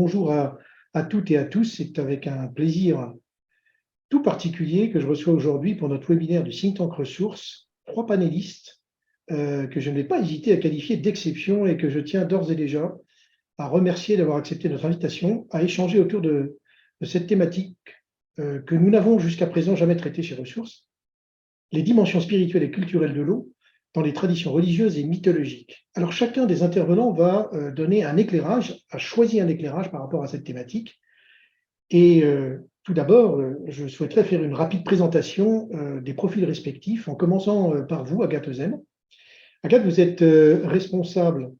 bonjour à toutes et à tous. C'est avec un plaisir tout particulier que je reçois aujourd'hui pour notre webinaire du Think Tank Ressources 3 panélistes que je ne vais pas hésiter à qualifier d'exception et que je tiens d'ores et déjà à remercier d'avoir accepté notre invitation à échanger autour de cette thématique que nous n'avons jusqu'à présent jamais traitée chez Ressources, les dimensions spirituelles et culturelles de l'eau dans les traditions religieuses et mythologiques. Alors chacun des intervenants va donner un éclairage, a choisi un éclairage par rapport à cette thématique. Et tout d'abord, je souhaiterais faire une rapide présentation des profils respectifs, en commençant par vous, Agathe Euzène. Agathe, vous êtes responsable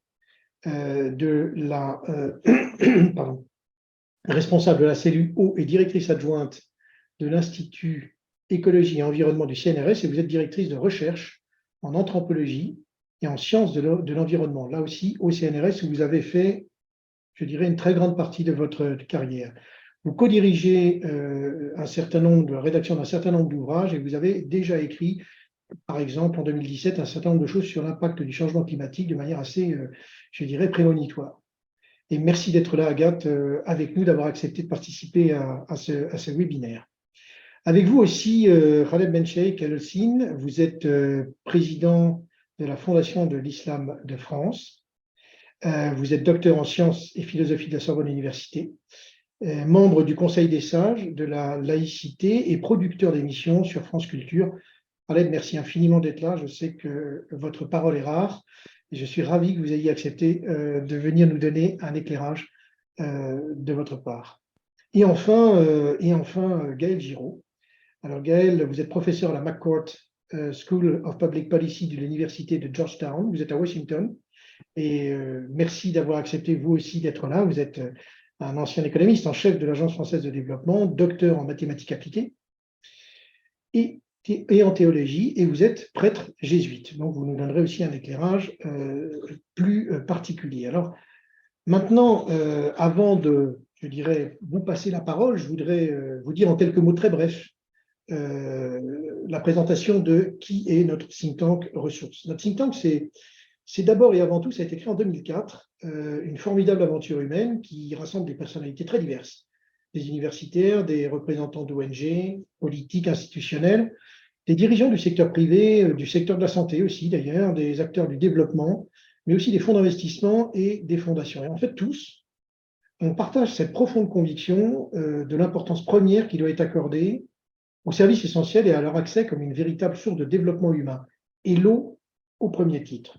de la responsable de la cellule eau et directrice adjointe de l'Institut Écologie et Environnement du CNRS, et vous êtes directrice de recherche en anthropologie et en sciences de l'environnement, là aussi au CNRS, où vous avez fait, je dirais, une très grande partie de votre carrière. Vous co-dirigez un certain nombre de rédactions d'un certain nombre d'ouvrages et vous avez déjà écrit, par exemple, en 2017, un certain nombre de choses sur l'impact du changement climatique de manière assez, je dirais, prémonitoire. Et merci d'être là, Agathe, avec nous, d'avoir accepté de participer à ce webinaire. Avec vous aussi, Khaled Bencheikh El-Hossein, vous êtes président de la Fondation de l'Islam de France. Vous êtes docteur en sciences et philosophie de la Sorbonne Université, membre du Conseil des sages de la laïcité et producteur d'émissions sur France Culture. Khaled, merci infiniment d'être là. Je sais que votre parole est rare et je suis ravi que vous ayez accepté de venir nous donner un éclairage de votre part. Et enfin, Gaël Giraud. Alors Gaël, vous êtes professeur à la McCourt School of Public Policy de l'Université de Georgetown. Vous êtes à Washington. Et merci d'avoir accepté vous aussi d'être là. Vous êtes un ancien économiste en chef de l'Agence française de développement, docteur en mathématiques appliquées et en théologie, et vous êtes prêtre jésuite. Donc vous nous donnerez aussi un éclairage plus particulier. Alors maintenant, avant de, je dirais, vous passer la parole, je voudrais vous dire en quelques mots très brefs la présentation de qui est notre think tank Ressources. Notre think tank, c'est d'abord et avant tout, ça a été créé en 2004, une formidable aventure humaine qui rassemble des personnalités très diverses, des universitaires, des représentants d'ONG, politiques, institutionnels, des dirigeants du secteur privé, du secteur de la santé aussi d'ailleurs, des acteurs du développement, mais aussi des fonds d'investissement et des fondations. Et en fait, tous, on partage cette profonde conviction de l'importance première qui doit être accordée aux services essentiels et à leur accès comme une véritable source de développement humain, et l'eau au premier titre.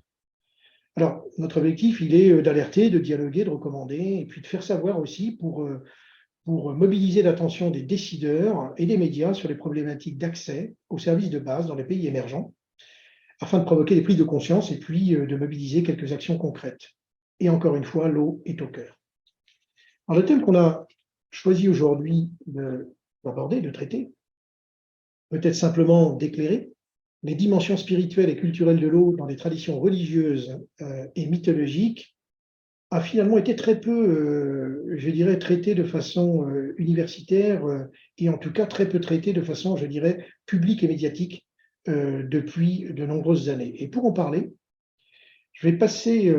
Alors, notre objectif, il est d'alerter, de dialoguer, de recommander, et puis de faire savoir aussi pour mobiliser l'attention des décideurs et des médias sur les problématiques d'accès aux services de base dans les pays émergents, afin de provoquer des prises de conscience et puis de mobiliser quelques actions concrètes. Et encore une fois, l'eau est au cœur. Alors, le thème qu'on a choisi aujourd'hui d'aborder, de traiter, peut-être simplement d'éclairer, les dimensions spirituelles et culturelles de l'eau dans les traditions religieuses et mythologiques a finalement été très peu, je dirais, traité de façon universitaire et en tout cas très peu traité de façon, je dirais, publique et médiatique depuis de nombreuses années. Et pour en parler, je vais passer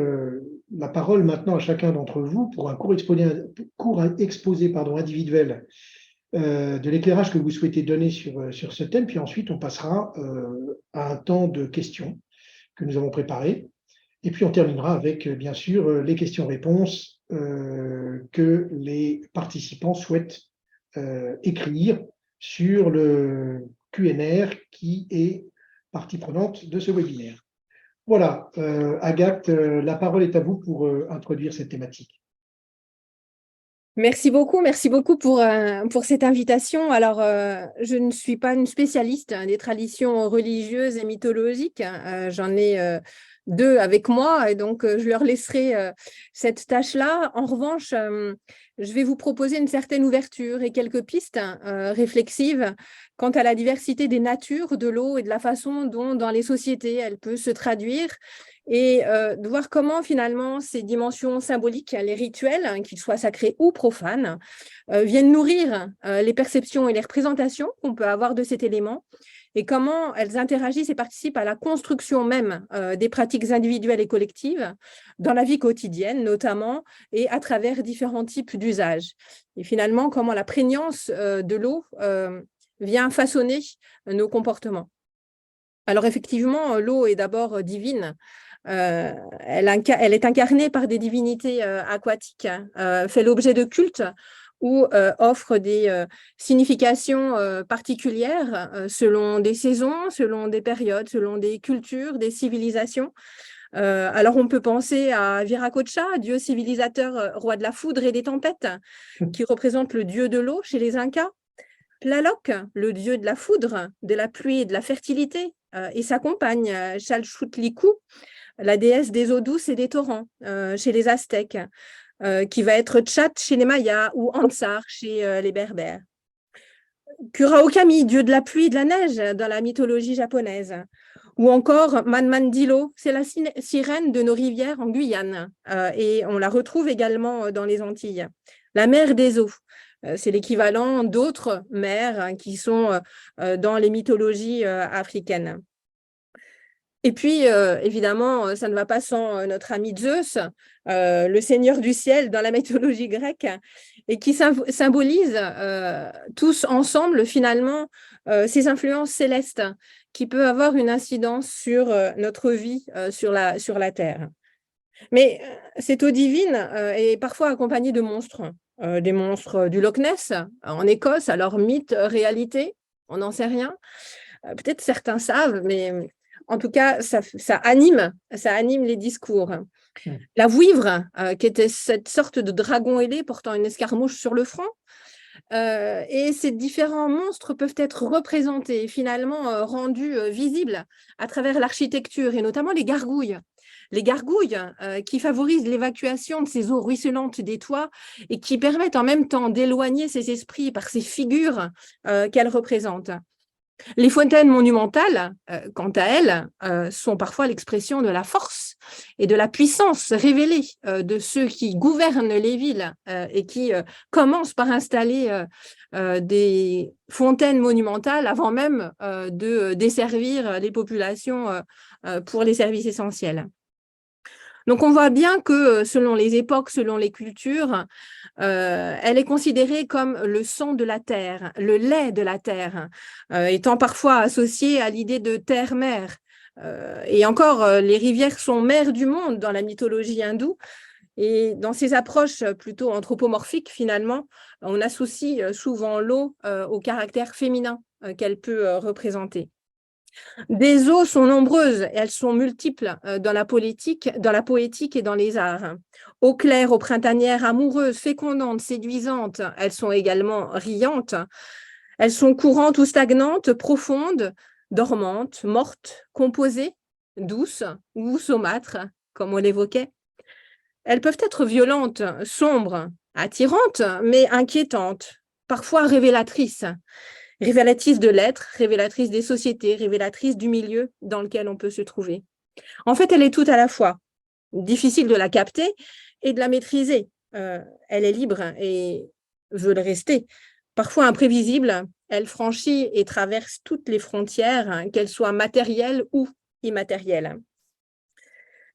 la parole maintenant à chacun d'entre vous pour un court exposé individuel de l'éclairage que vous souhaitez donner sur ce thème, puis ensuite on passera à un temps de questions que nous avons préparé, et puis on terminera avec, bien sûr, les questions-réponses que les participants souhaitent écrire sur le QNR qui est partie prenante de ce webinaire. Voilà, Agathe, la parole est à vous pour introduire cette thématique. Merci beaucoup pour cette invitation. Alors, je ne suis pas une spécialiste des traditions religieuses et mythologiques. J'en ai deux avec moi et donc je leur laisserai cette tâche-là. En revanche, je vais vous proposer une certaine ouverture et quelques pistes réflexives quant à la diversité des natures de l'eau et de la façon dont dans les sociétés elle peut se traduire et de voir comment finalement ces dimensions symboliques, les rituels, hein, qu'ils soient sacrés ou profanes, viennent nourrir les perceptions et les représentations qu'on peut avoir de cet élément et comment elles interagissent et participent à la construction même des pratiques individuelles et collectives dans la vie quotidienne notamment et à travers différents types d'usages. Et finalement, comment la prégnance de l'eau vient façonner nos comportements. Alors effectivement, l'eau est d'abord divine. Elle est incarnée par des divinités aquatiques, fait l'objet de cultes ou offre des significations particulières selon des saisons, selon des périodes, selon des cultures, des civilisations. Alors on peut penser à Viracocha, dieu civilisateur, roi de la foudre et des tempêtes, qui représente le dieu de l'eau chez les Incas. Tlaloc, le dieu de la foudre, de la pluie et de la fertilité, et sa compagne, Xalchutlicu, la déesse des eaux douces et des torrents chez les Aztèques, qui va être Tchat chez les Mayas ou Ansar chez les Berbères. Kuraokami, dieu de la pluie et de la neige dans la mythologie japonaise. Ou encore Manmandilo, c'est la sirène de nos rivières en Guyane, et on la retrouve également dans les Antilles. La mère des eaux, c'est l'équivalent d'autres mers qui sont dans les mythologies africaines. Et puis, évidemment, ça ne va pas sans notre ami Zeus, le seigneur du ciel dans la mythologie grecque, et qui symbolise tous ensemble, finalement, ces influences célestes qui peuvent avoir une incidence sur notre vie sur la Terre. Mais cette eau divine est parfois accompagnée de monstres, des monstres du Loch Ness en Écosse, alors mythe, réalité, on n'en sait rien. Peut-être certains savent, mais en tout cas, ça anime les discours. La vouivre, qui était cette sorte de dragon ailé portant une escarmouche sur le front, et ces différents monstres peuvent être représentés, finalement rendus visibles à travers l'architecture, et notamment les gargouilles. Les gargouilles qui favorisent l'évacuation de ces eaux ruisselantes des toits et qui permettent en même temps d'éloigner ces esprits par ces figures qu'elles représentent. Les fontaines monumentales, quant à elles, sont parfois l'expression de la force et de la puissance révélée de ceux qui gouvernent les villes et qui commencent par installer des fontaines monumentales avant même de desservir les populations pour les services essentiels. Donc, on voit bien que selon les époques, selon les cultures, elle est considérée comme le sang de la terre, le lait de la terre, étant parfois associée à l'idée de terre-mère. Et encore, les rivières sont mères du monde dans la mythologie hindoue. Et dans ces approches plutôt anthropomorphiques, finalement, on associe souvent l'eau au caractère féminin qu'elle peut représenter. Des eaux sont nombreuses et elles sont multiples dans la poétique et dans les arts. Eau claire, eau printanière, amoureuses, fécondantes, séduisantes, elles sont également riantes. Elles sont courantes ou stagnantes, profondes, dormantes, mortes, composées, douces ou saumâtres, comme on l'évoquait. Elles peuvent être violentes, sombres, attirantes, mais inquiétantes, parfois révélatrices. Révélatrice de l'être, révélatrice des sociétés, révélatrice du milieu dans lequel on peut se trouver. En fait, elle est tout à la fois. Difficile de la capter et de la maîtriser. Elle est libre et veut le rester. Parfois imprévisible, elle franchit et traverse toutes les frontières, qu'elles soient matérielles ou immatérielles.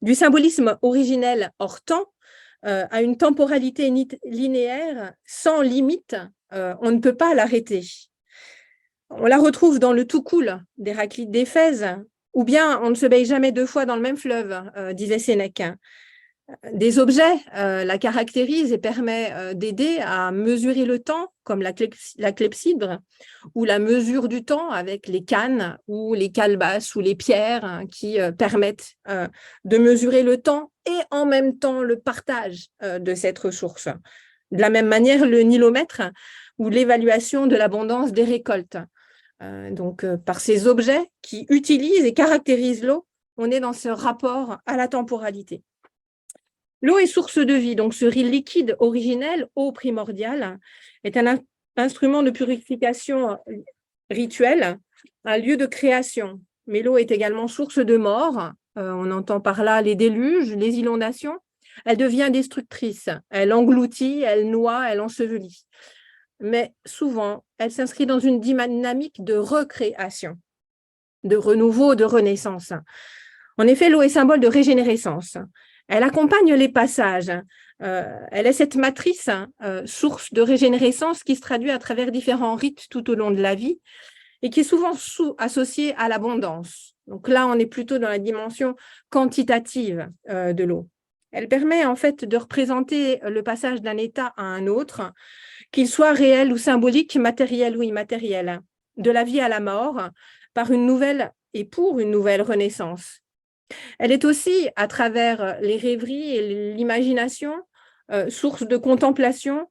Du symbolisme originel hors temps à une temporalité linéaire sans limite, on ne peut pas l'arrêter. On la retrouve dans le tout cool d'Héraclite d'Éphèse, ou bien on ne se baigne jamais deux fois dans le même fleuve, disait Sénèque. Des objets la caractérisent et permettent d'aider à mesurer le temps, comme la clepsydre, ou la mesure du temps avec les cannes ou les calebasses ou les pierres qui permettent de mesurer le temps et en même temps le partage de cette ressource. De la même manière, le nilomètre ou l'évaluation de l'abondance des récoltes. Donc, par ces objets qui utilisent et caractérisent l'eau, on est dans ce rapport à la temporalité. L'eau est source de vie, donc ce liquide originel, eau primordiale, est un instrument de purification rituelle, un lieu de création. Mais l'eau est également source de mort, on entend par là les déluges, les inondations. Elle devient destructrice, elle engloutit, elle noie, elle ensevelit. Mais souvent, elle s'inscrit dans une dynamique de recréation. de renouveau, de renaissance. En effet, l'eau est symbole de régénérescence. Elle accompagne les passages. Elle est cette matrice, source de régénérescence qui se traduit à travers différents rites tout au long de la vie et qui est souvent associée à l'abondance. Donc là, on est plutôt dans la dimension quantitative de l'eau. Elle permet en fait de représenter le passage d'un état à un autre, qu'il soit réel ou symbolique, matériel ou immatériel, de la vie à la mort, par une nouvelle et pour une nouvelle renaissance. Elle est aussi, à travers les rêveries et l'imagination, source de contemplation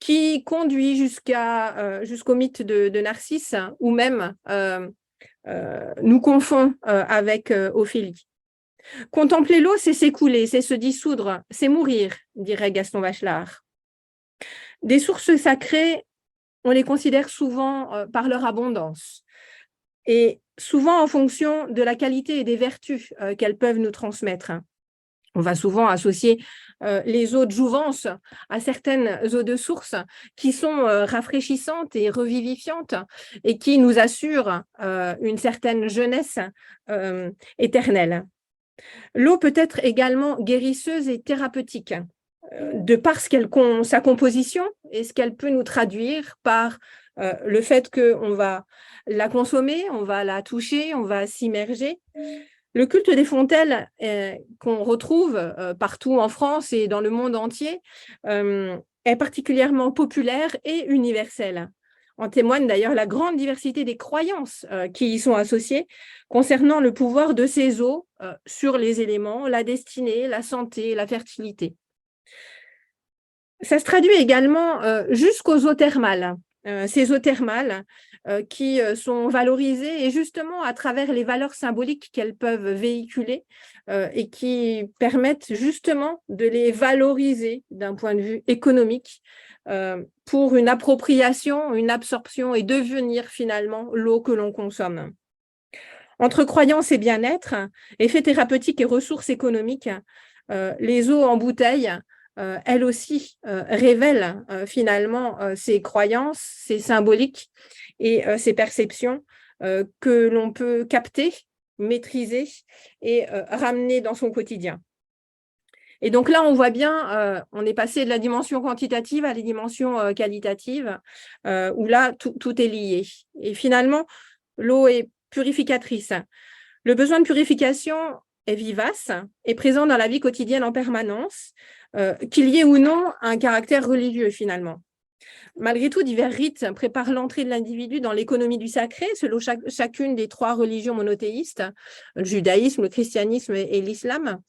qui conduit jusqu'au mythe de Narcisse, ou même nous confond avec Ophélie. Contempler l'eau, c'est s'écouler, c'est se dissoudre, c'est mourir, dirait Gaston Bachelard. Des sources sacrées, on les considère souvent par leur abondance et souvent en fonction de la qualité et des vertus qu'elles peuvent nous transmettre. On va souvent associer les eaux de jouvence à certaines eaux de source qui sont rafraîchissantes et revivifiantes et qui nous assurent une certaine jeunesse éternelle. L'eau peut être également guérisseuse et thérapeutique de par sa composition et ce qu'elle peut nous traduire par le fait qu'on va la consommer, on va la toucher, on va s'immerger. Le culte des fontaines qu'on retrouve partout en France et dans le monde entier est particulièrement populaire et universel. En témoigne d'ailleurs la grande diversité des croyances qui y sont associées concernant le pouvoir de ces eaux sur les éléments, la destinée, la santé, la fertilité. Ça se traduit également jusqu'aux eaux thermales. Ces eaux thermales qui sont valorisées et justement à travers les valeurs symboliques qu'elles peuvent véhiculer et qui permettent justement de les valoriser d'un point de vue économique pour une appropriation, une absorption et devenir finalement l'eau que l'on consomme. Entre croyances et bien-être, effets thérapeutiques et ressources économiques, les eaux en bouteille elles aussi révèlent finalement ces croyances, ces symboliques et ces perceptions que l'on peut capter, maîtriser et ramener dans son quotidien. Et donc là, on voit bien, on est passé de la dimension quantitative à la dimension qualitative, où là, tout est lié. Et finalement, l'eau est purificatrice. Le besoin de purification est vivace et présent dans la vie quotidienne en permanence, qu'il y ait ou non un caractère religieux finalement. Malgré tout, divers rites préparent l'entrée de l'individu dans l'économie du sacré, selon chacune des trois religions monothéistes, le judaïsme, le christianisme et l'islam,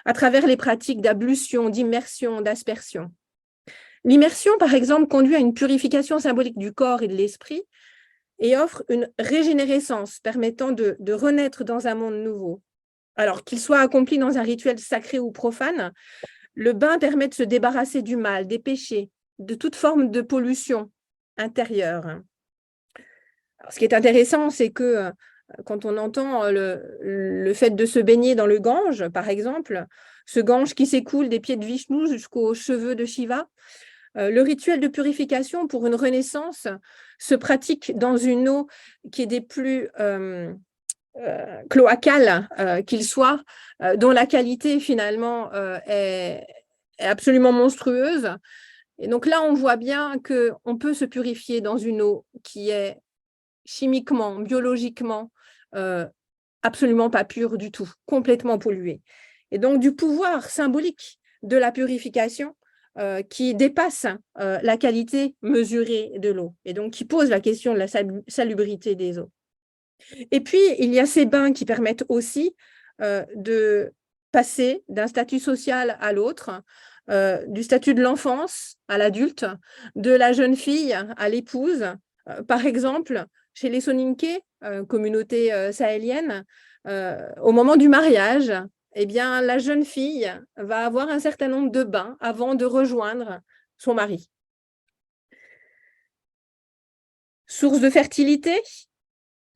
à travers les pratiques d'ablution, d'immersion, d'aspersion. L'immersion, par exemple, conduit à une purification symbolique du corps et de l'esprit et offre une régénérescence permettant de renaître dans un monde nouveau. Alors qu'il soit accompli dans un rituel sacré ou profane, le bain permet de se débarrasser du mal, des péchés, de toute forme de pollution intérieure. Alors, ce qui est intéressant, c'est que quand on entend le fait de se baigner dans le Gange, par exemple, ce Gange qui s'écoule des pieds de Vishnu jusqu'aux cheveux de Shiva, le rituel de purification pour une renaissance se pratique dans une eau qui est des plus cloacale qu'il soit, dont la qualité finalement est absolument monstrueuse. Et donc là, on voit bien qu'on peut se purifier dans une eau qui est chimiquement, biologiquement, absolument pas pure du tout, complètement polluée. Et donc du pouvoir symbolique de la purification qui dépasse la qualité mesurée de l'eau et donc qui pose la question de la salubrité des eaux. Et puis, il y a ces bains qui permettent aussi de passer d'un statut social à l'autre, du statut de l'enfance à l'adulte, de la jeune fille à l'épouse. Par exemple, chez les Soninké, communauté sahélienne, au moment du mariage, eh bien, la jeune fille va avoir un certain nombre de bains avant de rejoindre son mari. Source de fertilité,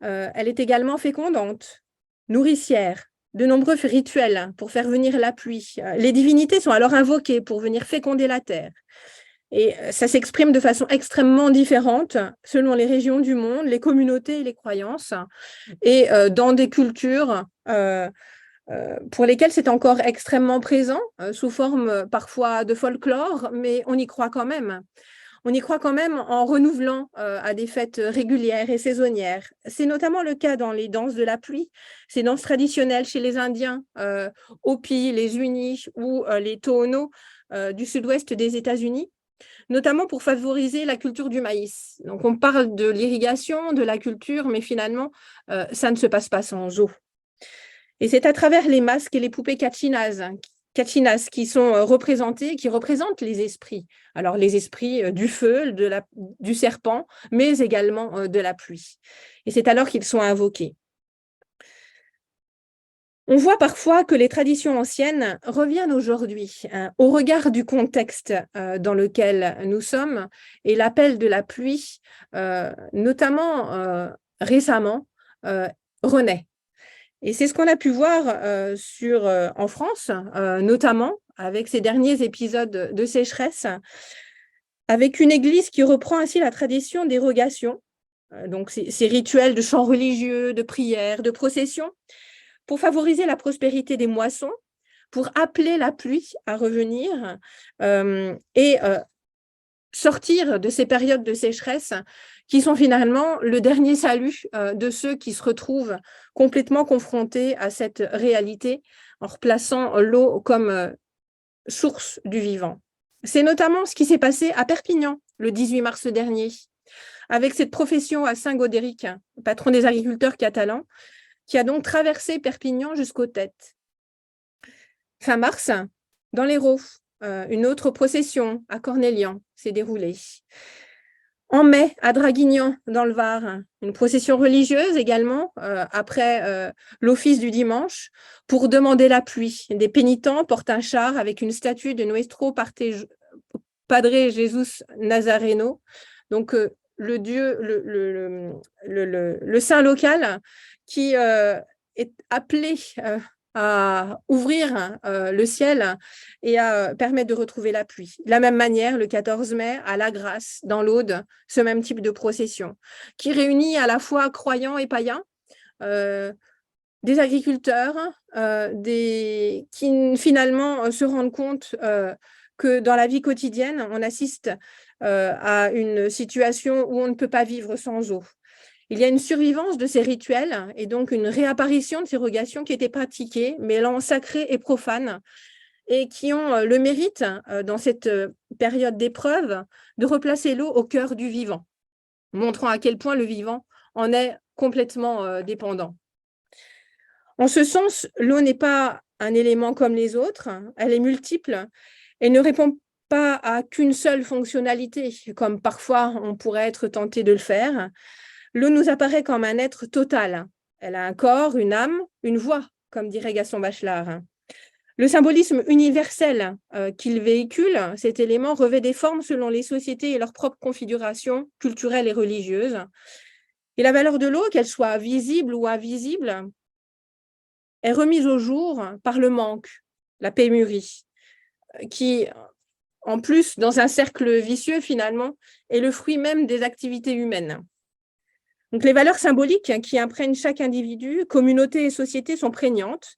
elle est également fécondante, nourricière, de nombreux rituels pour faire venir la pluie. Les divinités sont alors invoquées pour venir féconder la terre. Et ça s'exprime de façon extrêmement différente selon les régions du monde, les communautés et les croyances, et dans des cultures pour lesquelles c'est encore extrêmement présent, sous forme parfois de folklore, mais on y croit quand même. On y croit quand même en renouvelant à des fêtes régulières et saisonnières. C'est notamment le cas dans les danses de la pluie, ces danses traditionnelles chez les Indiens, Hopi, les Unis ou les Tohono du sud-ouest des États-Unis, notamment pour favoriser la culture du maïs. Donc on parle de l'irrigation, de la culture, mais finalement, ça ne se passe pas sans eau. Et c'est à travers les masques et les poupées Kachinas qui sont représentés, qui représentent les esprits. Alors les esprits du feu, du serpent, mais également de la pluie. Et c'est alors qu'ils sont invoqués. On voit parfois que les traditions anciennes reviennent aujourd'hui, au regard du contexte dans lequel nous sommes, et l'appel de la pluie, notamment récemment, renaît. Et c'est ce qu'on a pu voir en France, notamment avec ces derniers épisodes de sécheresse, avec une église qui reprend ainsi la tradition des rogations, donc ces rituels de chants religieux, de prières, de processions, pour favoriser la prospérité des moissons, pour appeler la pluie à revenir et sortir de ces périodes de sécheresse qui sont finalement le dernier salut de ceux qui se retrouvent complètement confrontés à cette réalité en replaçant l'eau comme source du vivant. C'est notamment ce qui s'est passé à Perpignan le 18 mars dernier, avec cette profession à Saint-Gaudéric, patron des agriculteurs catalans, qui a donc traversé Perpignan jusqu'aux Têtes. Fin mars, dans l'Hérault, une autre procession à Cornelian s'est déroulée. En mai, à Draguignan, dans le Var, une procession religieuse également, après l'office du dimanche, pour demander la pluie. Des pénitents portent un char avec une statue de Nuestro Padre Jesus Nazareno, donc le dieu, le saint local qui est appelé à ouvrir le ciel et à permettre de retrouver la pluie. De la même manière, le 14 mai, à La Grasse, dans l'Aude, ce même type de procession, qui réunit à la fois croyants et païens, des agriculteurs, qui finalement se rendent compte que dans la vie quotidienne, on assiste à une situation où on ne peut pas vivre sans eau. Il y a une survivance de ces rituels et donc une réapparition de ces rogations qui étaient pratiquées, mêlant sacré et profane, et qui ont le mérite, dans cette période d'épreuve, de replacer l'eau au cœur du vivant, montrant à quel point le vivant en est complètement dépendant. En ce sens, l'eau n'est pas un élément comme les autres, elle est multiple et ne répond pas à qu'une seule fonctionnalité, comme parfois on pourrait être tenté de le faire. L'eau nous apparaît comme un être total. Elle a un corps, une âme, une voix, comme dirait Gaston Bachelard. Le symbolisme universel qu'il véhicule, cet élément, revêt des formes selon les sociétés et leur propre configuration culturelle et religieuse. Et la valeur de l'eau, qu'elle soit visible ou invisible, est remise au jour par le manque, la pénurie, qui, en plus, dans un cercle vicieux, finalement, est le fruit même des activités humaines. Donc, les valeurs symboliques qui imprègnent chaque individu, communauté et société sont prégnantes,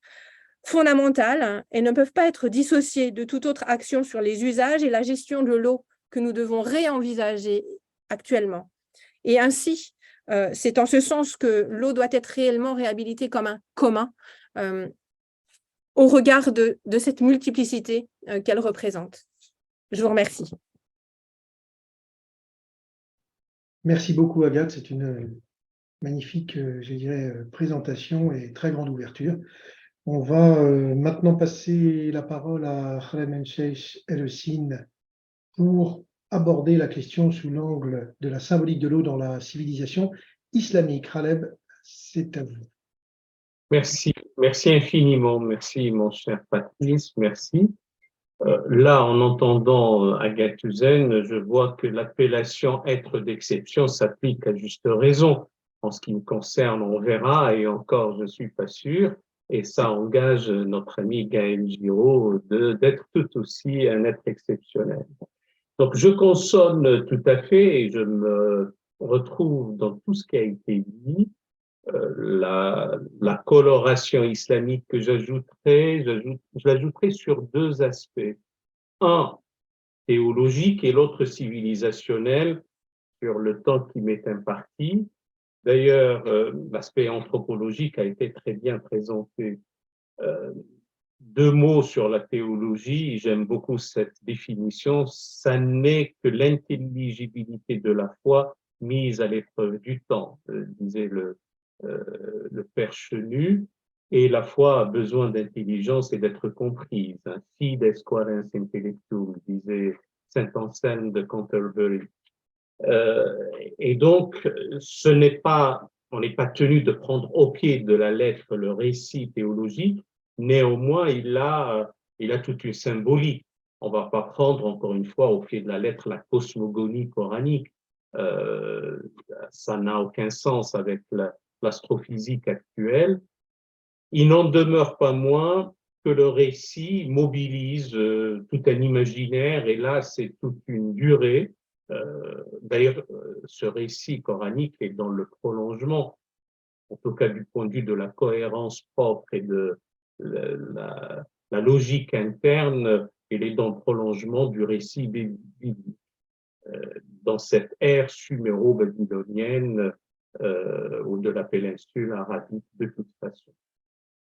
fondamentales et ne peuvent pas être dissociées de toute autre action sur les usages et la gestion de l'eau que nous devons réenvisager actuellement. Et ainsi, c'est en ce sens que l'eau doit être réellement réhabilitée comme un commun au regard de cette multiplicité qu'elle représente. Je vous remercie. Merci beaucoup, Agathe. C'est une magnifique, je dirais, présentation et très grande ouverture. On va maintenant passer la parole à Khaled Menchesh El-Hossin pour aborder la question sous l'angle de la symbolique de l'eau dans la civilisation islamique. Khaled, c'est à vous. Merci, merci infiniment. Merci, mon cher Patrice, merci. Là, en entendant Agathe Uzen, je vois que l'appellation être d'exception s'applique à juste raison. En ce qui me concerne, on verra, et encore, je ne suis pas sûr. Et ça engage notre ami Gaël Giraud d'être tout aussi un être exceptionnel. Donc, je consonne tout à fait et je me retrouve dans tout ce qui a été dit. La coloration islamique que je l'ajouterai sur deux aspects. Un, théologique et l'autre civilisationnel sur le temps qui m'est imparti. D'ailleurs, l'aspect anthropologique a été très bien présenté. Deux mots sur la théologie, j'aime beaucoup cette définition, ça n'est que l'intelligibilité de la foi mise à l'épreuve du temps, disait le père Chenu, et la foi a besoin d'intelligence et d'être comprise. Fides quærens intellectum, disait saint Anselme de Canterbury. Et donc, on n'est pas tenu de prendre au pied de la lettre le récit théologique, néanmoins, il a toute une symbolique. On ne va pas prendre, encore une fois, au pied de la lettre la cosmogonie coranique. Ça n'a aucun sens avec l'astrophysique actuelle. Il n'en demeure pas moins que le récit mobilise tout un imaginaire, et là, c'est toute une durée. D'ailleurs, ce récit coranique est dans le prolongement, en tout cas du point de vue de la cohérence propre et de la logique interne, il est dans le prolongement du récit biblique. Dans cette ère suméro-babylonienne ou de la péninsule arabique de toute façon.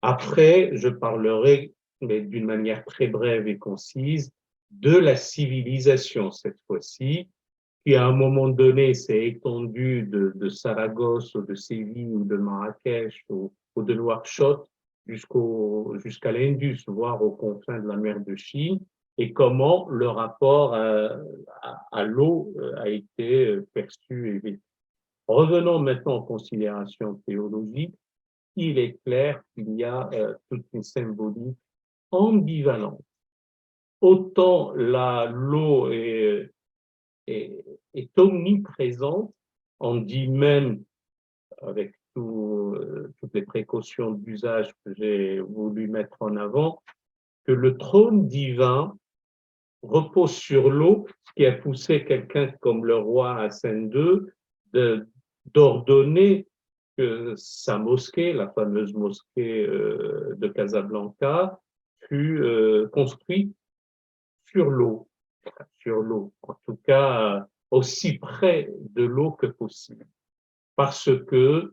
Après, je parlerai, mais d'une manière très brève et concise, de la civilisation cette fois-ci, qui à un moment donné s'est étendue de Saragosse ou de Séville ou de Marrakech ou de Nouakchott jusqu'à l'Indus, voire aux confins de la mer de Chine, et comment le rapport à l'eau a été perçu et vécu. Revenons maintenant aux considérations théologiques. Il est clair qu'il y a toute une symbolique ambivalente. Autant l'eau est omniprésente, on dit même, avec toutes les précautions d'usage que j'ai voulu mettre en avant, que le trône divin repose sur l'eau, ce qui a poussé quelqu'un comme le roi Hassan II d'ordonner que sa mosquée, la fameuse mosquée de Casablanca, fut construite sur l'eau, en tout cas aussi près de l'eau que possible, parce que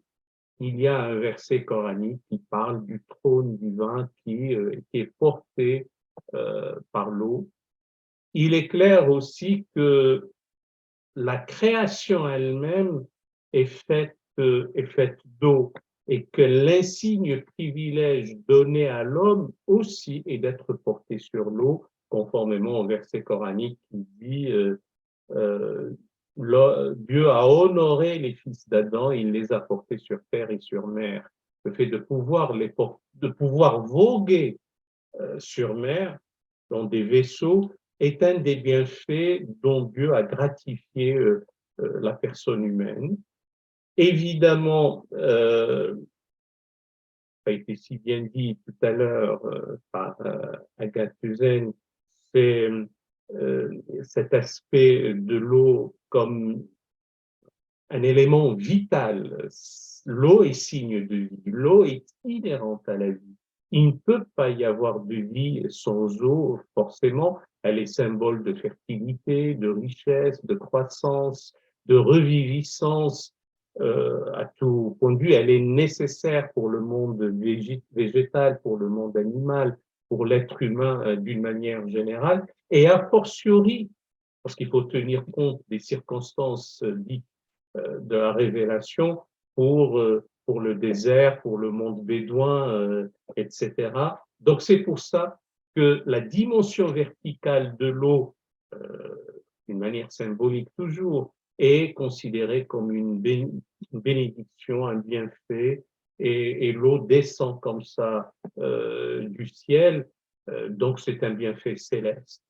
il y a un verset coranique qui parle du trône divin qui est porté par l'eau. Il est clair aussi que la création elle-même est faite d'eau et que l'insigne privilège donné à l'homme aussi est d'être porté sur l'eau, conformément au verset coranique qui dit Dieu a honoré les fils d'Adam, il les a portés sur terre et sur mer. Le fait de pouvoir voguer sur mer dans des vaisseaux est un des bienfaits dont Dieu a gratifié la personne humaine. Évidemment, ça a été si bien dit tout à l'heure par Agathe Uzen, c'est cet aspect de l'eau comme un élément vital. L'eau est signe de vie, l'eau est inhérente à la vie. Il ne peut pas y avoir de vie sans eau, forcément. Elle est symbole de fertilité, de richesse, de croissance, de reviviscence. À tout point de vue, elle est nécessaire pour le monde végétal, pour le monde animal, pour l'être humain d'une manière générale, et a fortiori, parce qu'il faut tenir compte des circonstances dites de la révélation pour le désert, pour le monde bédouin, etc. Donc c'est pour ça que la dimension verticale de l'eau, d'une manière symbolique toujours, est considérée comme une bénédiction, un bienfait, et l'eau descend comme ça du ciel, donc c'est un bienfait céleste.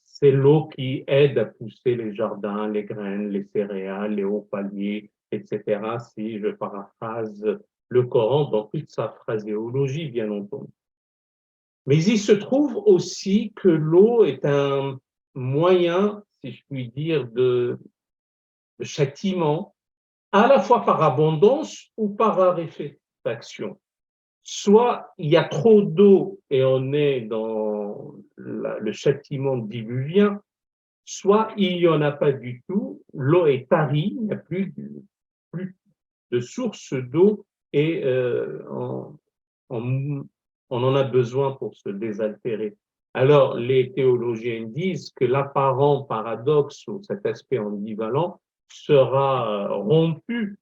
C'est l'eau qui aide à pousser les jardins, les graines, les céréales, les hauts paliers, etc. Si je paraphrase le Coran dans toute sa phraséologie, bien entendu. Mais il se trouve aussi que l'eau est un moyen, si je puis dire, de châtiment, à la fois par abondance ou par raréfaction. Soit il y a trop d'eau et on est dans le châtiment diluvien, soit il n'y en a pas du tout, l'eau est tarie, il n'y a plus de source d'eau et on en a besoin pour se désaltérer. Alors, les théologiens disent que l'apparent paradoxe ou cet aspect ambivalent sera rompu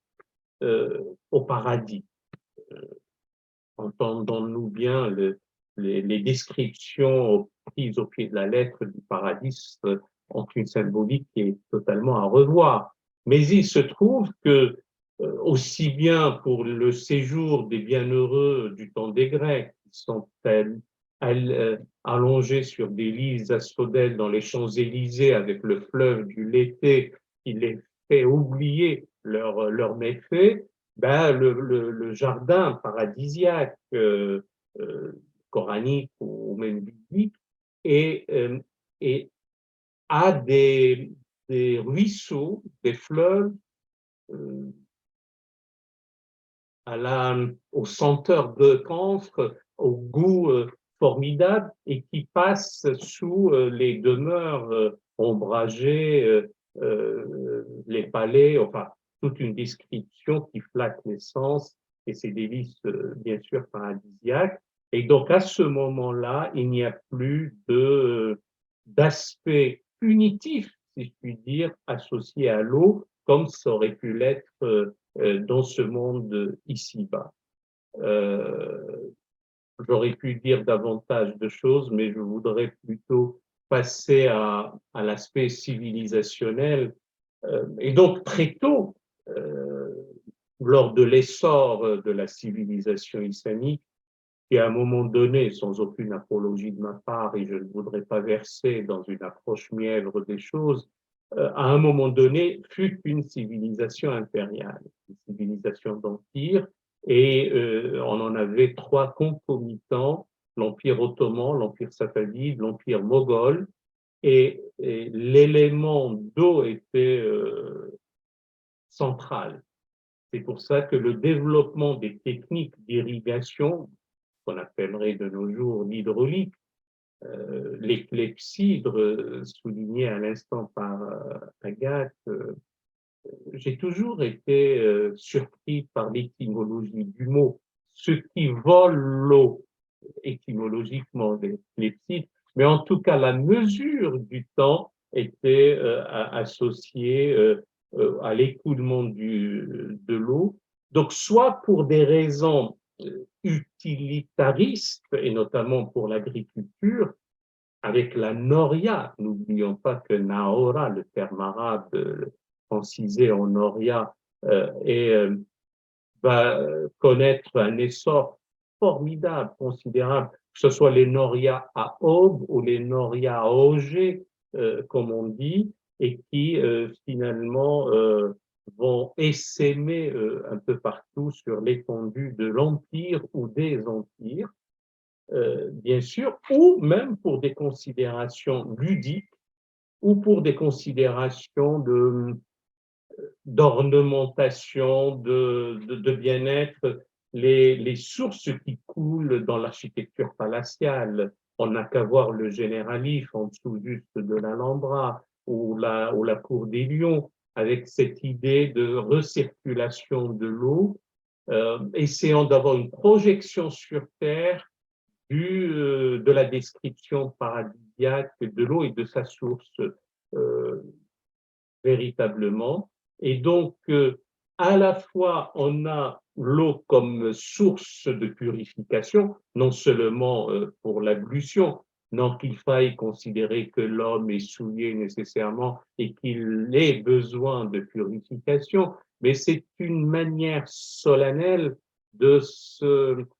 au paradis. Entendons-nous bien les descriptions prises au pied de la lettre du paradis ont une symbolique qui est totalement à revoir. Mais il se trouve que aussi bien pour le séjour des bienheureux du temps des Grecs, qui sont allongés sur des lits asphodèles dans les Champs-Élysées avec le fleuve du Léthé qui les fait oublier leurs méfaits, ben, le jardin paradisiaque coranique ou même biblique et a des ruisseaux, des fleuves aux senteurs de camphre, au goût formidable et qui passent sous les demeures ombragées, les palais, enfin toute une description qui flatte les sens et ces délices bien sûr paradisiaques. Et donc à ce moment-là, il n'y a plus d'aspect punitif, si je puis dire, associé à l'eau, comme ça aurait pu l'être dans ce monde ici-bas. J'aurais pu dire davantage de choses, mais je voudrais plutôt passer à l'aspect civilisationnel. Et donc, très tôt, lors de l'essor de la civilisation islamique, qui à un moment donné, sans aucune apologie de ma part, et je ne voudrais pas verser dans une approche mièvre des choses, à un moment donné, fut une civilisation impériale, une civilisation d'empire, et on en avait trois concomitants, l'Empire ottoman, l'Empire safavide, l'Empire moghol, et l'élément d'eau était central. C'est pour ça que le développement des techniques d'irrigation, qu'on appellerait de nos jours l'hydraulique, les clepsydres soulignés à l'instant par Agathe, j'ai toujours été surpris par l'étymologie du mot. Ce qui vole l'eau, étymologiquement des clepsydres, mais en tout cas la mesure du temps était associée à l'écoulement de l'eau. Donc soit pour des raisons utilitaristes et notamment pour l'agriculture, avec la noria, n'oublions pas que naora, le terme arabe francisé en noria, va connaître un essor formidable, considérable, que ce soit les norias à aube ou les norias à auger, comme on dit, et qui finalement vont essaimer un peu partout sur l'étendue de l'empire ou des empires, bien sûr, ou même pour des considérations ludiques ou pour des considérations d'ornementation, de bien-être, les sources qui coulent dans l'architecture palatiale. On n'a qu'à voir le Généralif en dessous juste de l'Alhambra ou la Cour des Lions, avec cette idée de recirculation de l'eau, essayant d'avoir une projection sur Terre de la description paradisiaque de l'eau et de sa source véritablement. Et donc, à la fois, on a l'eau comme source de purification, non seulement pour l'ablution, non qu'il faille considérer que l'homme est souillé nécessairement et qu'il ait besoin de purification, mais c'est une manière solennelle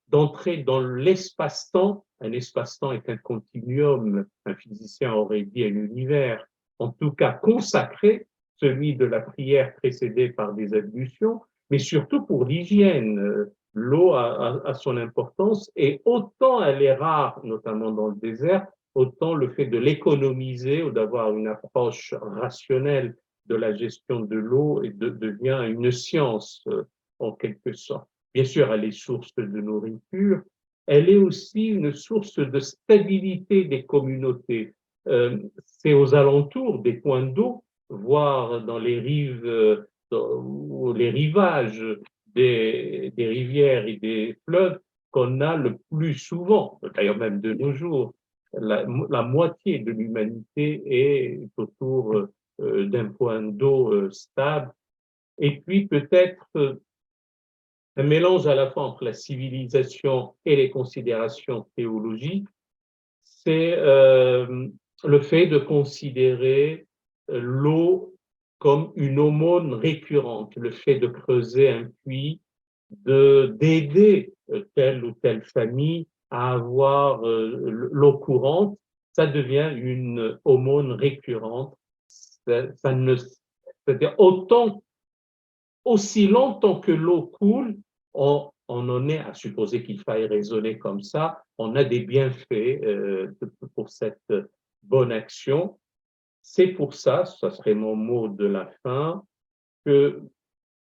d'entrer dans l'espace-temps. Un espace-temps est un continuum, un physicien aurait dit un univers, en tout cas consacré, celui de la prière précédée par des ablutions, mais surtout pour l'hygiène. L'eau a son importance et autant elle est rare, notamment dans le désert, autant le fait de l'économiser ou d'avoir une approche rationnelle de la gestion de l'eau devient une science en quelque sorte. Bien sûr, elle est source de nourriture, elle est aussi une source de stabilité des communautés. C'est aux alentours des points d'eau, voire dans les rives ou les rivages des rivières et des fleuves qu'on a le plus souvent, d'ailleurs même de nos jours. La moitié de l'humanité est autour d'un point d'eau stable. Et puis peut-être un mélange à la fois entre la civilisation et les considérations théologiques, c'est le fait de considérer l'eau comme une aumône récurrente, le fait de creuser un puits, d'aider telle ou telle famille à avoir l'eau courante, ça devient une aumône récurrente. Ça ne, c'est-à-dire aussi longtemps que l'eau coule, on en est à supposer qu'il faille raisonner comme ça, on a des bienfaits pour cette bonne action. C'est pour ça, ça serait mon mot de la fin, que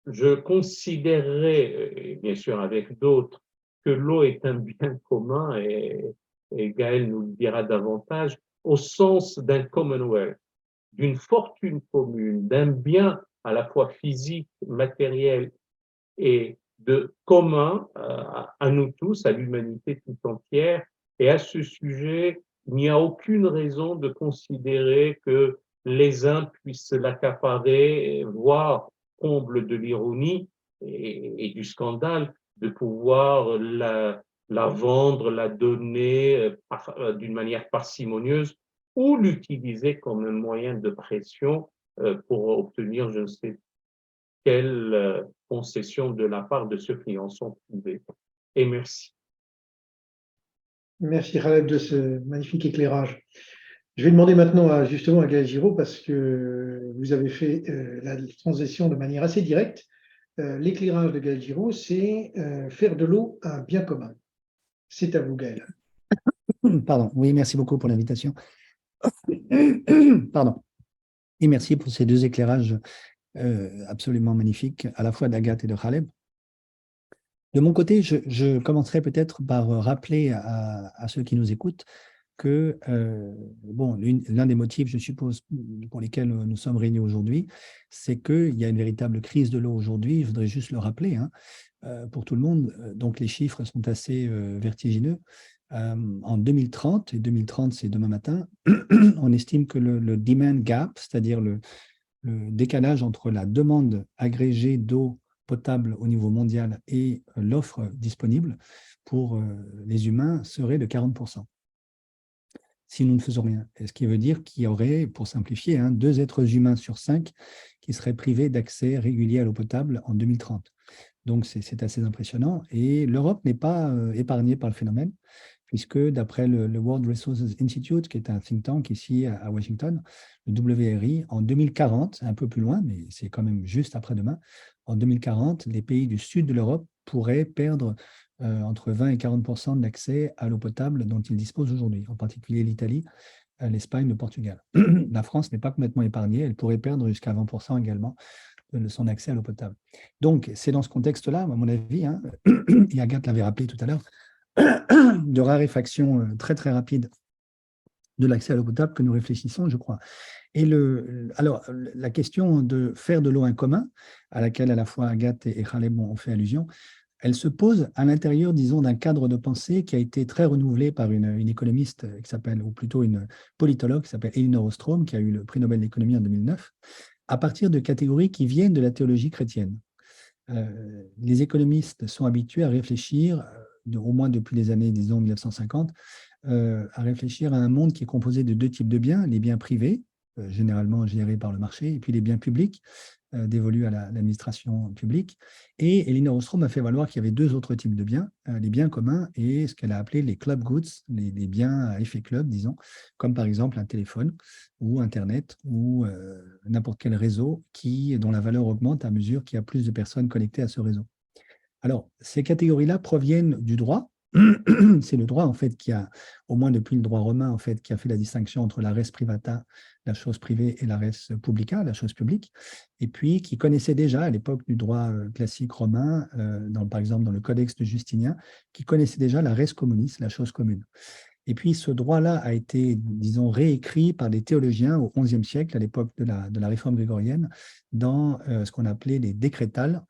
je considérerais, et bien sûr avec d'autres, que l'eau est un bien commun, et Gaël nous le dira davantage, au sens d'un commonwealth, d'une fortune commune, d'un bien à la fois physique, matériel et de commun à nous tous, à l'humanité tout entière. Et à ce sujet, il n'y a aucune raison de considérer que les uns puissent l'accaparer, voire comble de l'ironie et du scandale, de pouvoir la vendre, la donner d'une manière parcimonieuse ou l'utiliser comme un moyen de pression pour obtenir je ne sais quelle concession de la part de ceux qui en sont privés. Et merci. Merci Khaled de ce magnifique éclairage. Je vais demander maintenant justement à Gaël Giraud, parce que vous avez fait la transition de manière assez directe. L'éclairage de Gaël Giraud, c'est faire de l'eau un bien commun. C'est à vous, Gaël. Pardon, oui, merci beaucoup pour l'invitation. Pardon. Et merci pour ces deux éclairages absolument magnifiques, à la fois d'Agathe et de Khaled. De mon côté, je commencerai peut-être par rappeler à ceux qui nous écoutent que bon, l'un des motifs, je suppose, pour lesquels nous sommes réunis aujourd'hui, c'est qu'il y a une véritable crise de l'eau aujourd'hui. Je voudrais juste le rappeler hein, pour tout le monde. Donc, les chiffres sont assez vertigineux. En 2030, et 2030 c'est demain matin, on estime que le demand gap, c'est-à-dire le décalage entre la demande agrégée d'eau potable au niveau mondial et l'offre disponible pour les humains serait de 40%. Si nous ne faisons rien. Et ce qui veut dire qu'il y aurait, pour simplifier, 2 êtres humains sur 5 qui seraient privés d'accès régulier à l'eau potable en 2030. Donc, c'est assez impressionnant. Et l'Europe n'est pas épargnée par le phénomène, puisque d'après le World Resources Institute, qui est un think tank ici à Washington, le WRI, en 2040, un peu plus loin, mais c'est quand même juste après-demain, en 2040, les pays du sud de l'Europe pourraient perdre entre 20 et 40% de l'accès à l'eau potable dont ils disposent aujourd'hui, en particulier l'Italie, l'Espagne, le Portugal. La France n'est pas complètement épargnée, elle pourrait perdre jusqu'à 20% également de son accès à l'eau potable. Donc, c'est dans ce contexte-là, à mon avis, et Agathe l'avait rappelé tout à l'heure, de raréfaction très très rapide de l'accès à l'eau potable que nous réfléchissons, je crois. Et alors, la question de faire de l'eau un commun, à laquelle à la fois Agathe et Khaled ont fait allusion, elle se pose à l'intérieur, disons, d'un cadre de pensée qui a été très renouvelé par une économiste qui s'appelle, ou plutôt une politologue qui s'appelle Elinor Ostrom, qui a eu le prix Nobel d'économie en 2009, à partir de catégories qui viennent de la théologie chrétienne. Les économistes sont habitués à réfléchir, au moins depuis les années, disons, 1950, à réfléchir à un monde qui est composé de 2 types de biens, les biens privés, généralement gérés par le marché, et puis les biens publics, dévolus à l'administration publique. Et Elinor Ostrom a fait valoir qu'il y avait 2 autres types de biens, les biens communs et ce qu'elle a appelé les club goods, les biens à effet club, disons, comme par exemple un téléphone ou Internet ou n'importe quel réseau dont la valeur augmente à mesure qu'il y a plus de personnes connectées à ce réseau. Alors, ces catégories-là proviennent du droit, C'est le droit, en fait, qui a, au moins depuis le droit romain, en fait, qui a fait la distinction entre la res privata, la chose privée, et la res publica, la chose publique, et puis qui connaissait déjà, à l'époque du droit classique romain, par exemple dans le Codex de Justinien, qui connaissait déjà la res communis, la chose commune. Et puis, ce droit-là a été, disons, réécrit par des théologiens au XIe siècle, à l'époque de la réforme grégorienne, dans ce qu'on appelait les décrétales,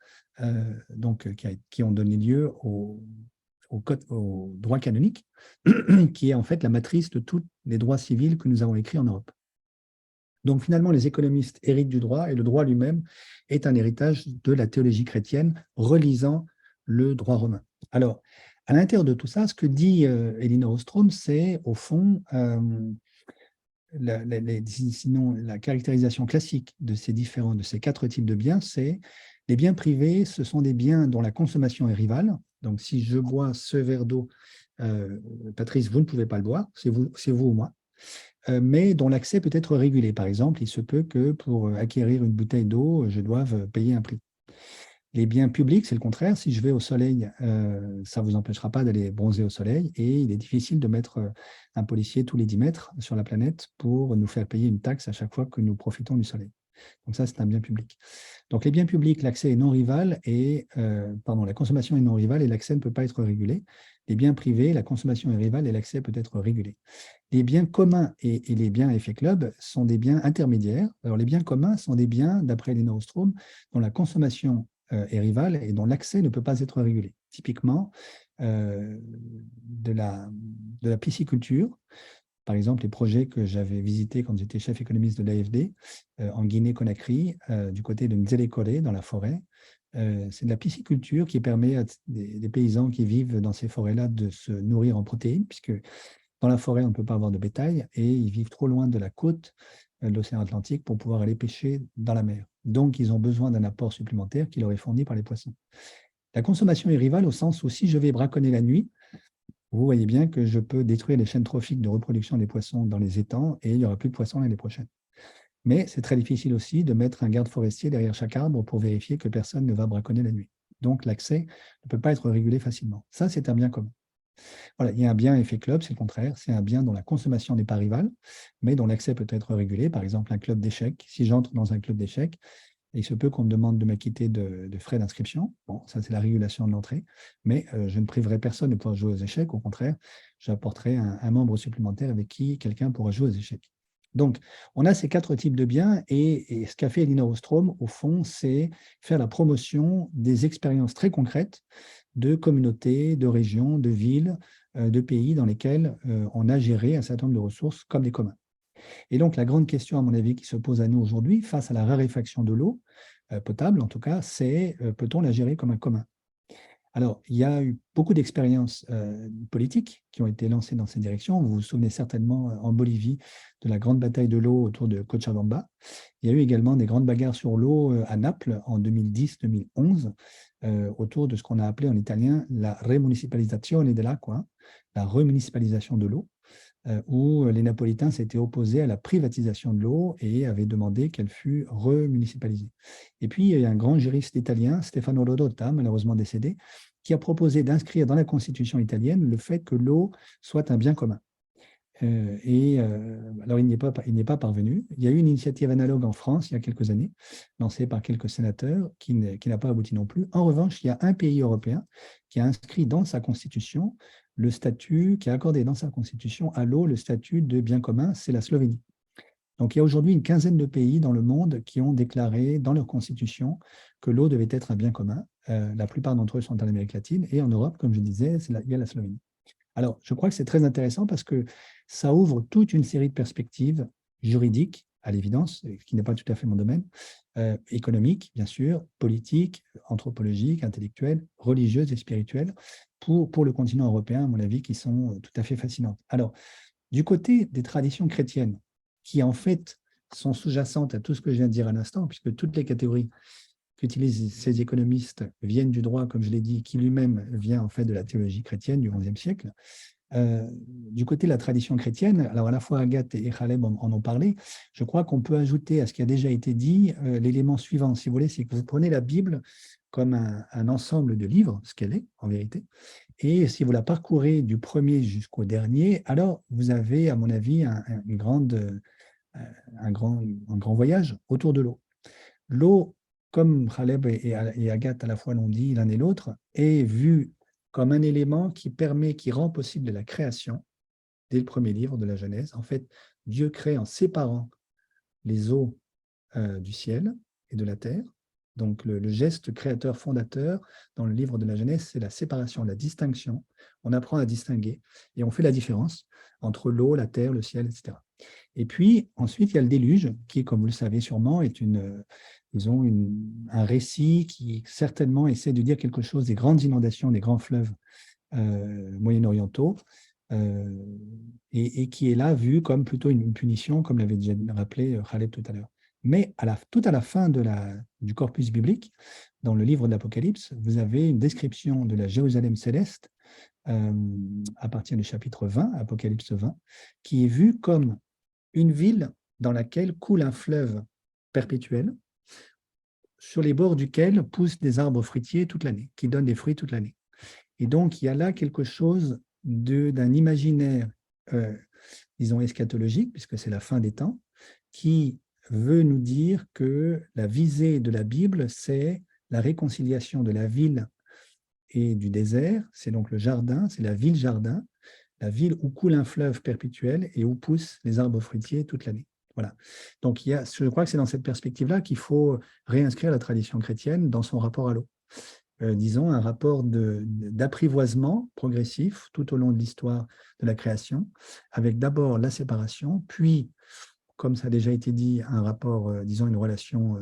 qui ont donné lieu au droit canonique, qui est en fait la matrice de tous les droits civils que nous avons écrits en Europe. Donc, finalement, les économistes héritent du droit, et le droit lui-même est un héritage de la théologie chrétienne, relisant le droit romain. Alors, à l'intérieur de tout ça, ce que dit Elinor Ostrom, c'est au fond sinon, la caractérisation classique de ces quatre types de biens, c'est les biens privés, ce sont des biens dont la consommation est rivale. Donc, si je bois ce verre d'eau, Patrice, vous ne pouvez pas le boire, c'est vous ou moi, mais dont l'accès peut être régulé. Par exemple, il se peut que pour acquérir une bouteille d'eau, je doive payer un prix. Les biens publics, c'est le contraire. Si je vais au soleil, ça ne vous empêchera pas d'aller bronzer au soleil, et il est difficile de mettre un policier tous les 10 mètres sur la planète pour nous faire payer une taxe à chaque fois que nous profitons du soleil. Donc ça, c'est un bien public. Donc les biens publics, l'accès est non rival la consommation est non rivale et l'accès ne peut pas être régulé. Les biens privés, la consommation est rivale et l'accès peut être régulé. Les biens communs et les biens effet club sont des biens intermédiaires. Alors les biens communs sont des biens, d'après Elinor Ostrom, dont la consommation est rivale et dont l'accès ne peut pas être régulé. Typiquement, de la pisciculture. Par exemple, les projets que j'avais visités quand j'étais chef économiste de l'AFD en Guinée-Conakry, du côté de Nzélé-Koré, dans la forêt. C'est de la pisciculture qui permet à des paysans qui vivent dans ces forêts-là de se nourrir en protéines, puisque dans la forêt, on ne peut pas avoir de bétail, et ils vivent trop loin de la côte de l'océan Atlantique pour pouvoir aller pêcher dans la mer. Donc, ils ont besoin d'un apport supplémentaire qui leur est fourni par les poissons. La consommation est rivale au sens où si je vais braconner la nuit, vous voyez bien que je peux détruire les chaînes trophiques de reproduction des poissons dans les étangs et il n'y aura plus de poissons l'année prochaine. Mais c'est très difficile aussi de mettre un garde forestier derrière chaque arbre pour vérifier que personne ne va braconner la nuit. Donc, l'accès ne peut pas être régulé facilement. Ça, c'est un bien commun. Voilà, il y a un bien effet club, c'est le contraire. C'est un bien dont la consommation n'est pas rivale, mais dont l'accès peut être régulé. Par exemple, un club d'échecs. Si j'entre dans un club d'échecs, il se peut qu'on me demande de m'acquitter de frais d'inscription. Bon, ça, c'est la régulation de l'entrée. Mais je ne priverai personne de pouvoir jouer aux échecs. Au contraire, j'apporterai un membre supplémentaire avec qui quelqu'un pourra jouer aux échecs. Donc, on a ces quatre types de biens et ce qu'a fait Elinor Ostrom, au fond, c'est faire la promotion des expériences très concrètes de communautés, de régions, de villes, de pays dans lesquels on a géré un certain nombre de ressources comme des communs. Et donc, la grande question, à mon avis, qui se pose à nous aujourd'hui, face à la raréfaction de l'eau potable, en tout cas, c'est peut-on la gérer comme un commun? Alors, il y a eu beaucoup d'expériences politiques qui ont été lancées dans cette direction. Vous vous souvenez certainement en Bolivie de la grande bataille de l'eau autour de Cochabamba. Il y a eu également des grandes bagarres sur l'eau à Naples en 2010-2011 autour de ce qu'on a appelé en italien la remunicipalizzazione dell'acqua, la remunicipalisation de l'eau, où les Napolitains s'étaient opposés à la privatisation de l'eau et avaient demandé qu'elle fût remunicipalisée. Et puis, il y a un grand juriste italien, Stefano Rodotà, malheureusement décédé, qui a proposé d'inscrire dans la Constitution italienne le fait que l'eau soit un bien commun. Alors, il n'y est pas parvenu. Il y a eu une initiative analogue en France il y a quelques années, lancée par quelques sénateurs, qui n'a pas abouti non plus. En revanche, il y a un pays européen qui a inscrit dans sa Constitution le statut, qui a accordé dans sa Constitution à l'eau le statut de bien commun, c'est la Slovénie. Donc, il y a aujourd'hui une quinzaine de pays dans le monde qui ont déclaré dans leur Constitution que l'eau devait être un bien commun. La plupart d'entre eux sont en Amérique latine et en Europe, comme je disais, il y a la Slovénie. Alors, je crois que c'est très intéressant parce que ça ouvre toute une série de perspectives juridiques, à l'évidence, ce qui n'est pas tout à fait mon domaine, économiques, bien sûr, politiques, anthropologiques, intellectuelles, religieuses et spirituelles, pour le continent européen, à mon avis, qui sont tout à fait fascinantes. Alors, du côté des traditions chrétiennes, qui en fait sont sous-jacentes à tout ce que je viens de dire à l'instant, puisque toutes les catégories qu'utilisent ces économistes viennent du droit, comme je l'ai dit, qui lui-même vient en fait de la théologie chrétienne du XIe siècle. Du côté de la tradition chrétienne, alors à la fois Agathe et Khaleb en ont parlé, je crois qu'on peut ajouter à ce qui a déjà été dit l'élément suivant, si vous voulez, c'est que vous prenez la Bible comme un ensemble de livres, ce qu'elle est en vérité. Et si vous la parcourez du premier jusqu'au dernier, alors vous avez, à mon avis, un grand voyage autour de l'eau. L'eau, comme Khaleb et Agathe à la fois l'ont dit l'un et l'autre, est vue comme un élément qui rend possible la création dès le premier livre de la Genèse. En fait, Dieu crée en séparant les eaux du ciel et de la terre. Donc, le geste créateur fondateur dans le livre de la Genèse, c'est la séparation, la distinction. On apprend à distinguer et on fait la différence entre l'eau, la terre, le ciel, etc. Et puis, ensuite, il y a le déluge, qui, comme vous le savez sûrement, est un récit qui certainement essaie de dire quelque chose des grandes inondations, des grands fleuves moyen-orientaux, et qui est là vu comme plutôt une punition, comme l'avait déjà rappelé Khaled tout à l'heure. Mais tout à la fin du corpus biblique, dans le livre de l'Apocalypse, vous avez une description de la Jérusalem céleste à partir du chapitre 20, Apocalypse 20, qui est vue comme une ville dans laquelle coule un fleuve perpétuel, sur les bords duquel poussent des arbres fruitiers toute l'année, qui donnent des fruits toute l'année. Et donc, il y a là quelque chose d'un imaginaire, disons, eschatologique, puisque c'est la fin des temps, qui veut nous dire que la visée de la Bible, c'est la réconciliation de la ville et du désert, c'est donc le jardin, c'est la ville-jardin, la ville où coule un fleuve perpétuel et où poussent les arbres fruitiers toute l'année. Voilà. Donc, je crois que c'est dans cette perspective-là qu'il faut réinscrire la tradition chrétienne dans son rapport à l'eau. Disons, un rapport d'apprivoisement progressif tout au long de l'histoire de la création, avec d'abord la séparation, puis, comme ça a déjà été dit, un rapport, disons, une relation,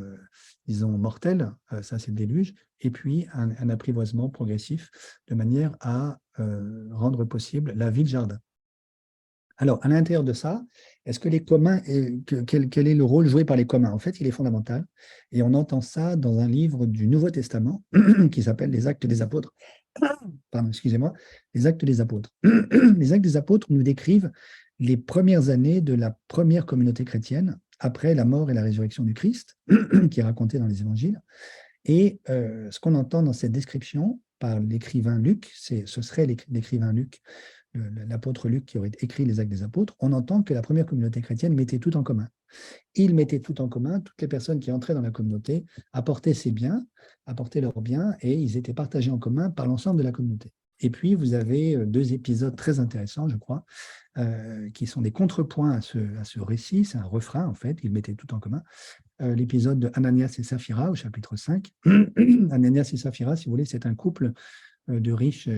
disons, mortelle, ça c'est le déluge, et puis un apprivoisement progressif de manière à rendre possible la vie de jardin. Alors, à l'intérieur de ça, est-ce que les communs, quel est le rôle joué par les communs? En fait, il est fondamental. Et on entend ça dans un livre du Nouveau Testament qui s'appelle Les Actes des Apôtres. Pardon, excusez-moi, Les Actes des Apôtres. Les Actes des Apôtres nous décrivent les premières années de la première communauté chrétienne après la mort et la résurrection du Christ, qui est racontée dans les évangiles. Et ce qu'on entend dans cette description par l'écrivain Luc, ce serait l'écrivain Luc, l'apôtre Luc qui aurait écrit les Actes des Apôtres, on entend que la première communauté chrétienne mettait tout en commun. Ils mettaient tout en commun, toutes les personnes qui entraient dans la communauté apportaient leurs biens, et ils étaient partagés en commun par l'ensemble de la communauté. Et puis, vous avez deux épisodes très intéressants, je crois, qui sont des contrepoints à ce récit. C'est un refrain, en fait, ils mettaient tout en commun. L'épisode de Ananias et Saphira au chapitre 5. Ananias et Saphira, si vous voulez, c'est un couple de riches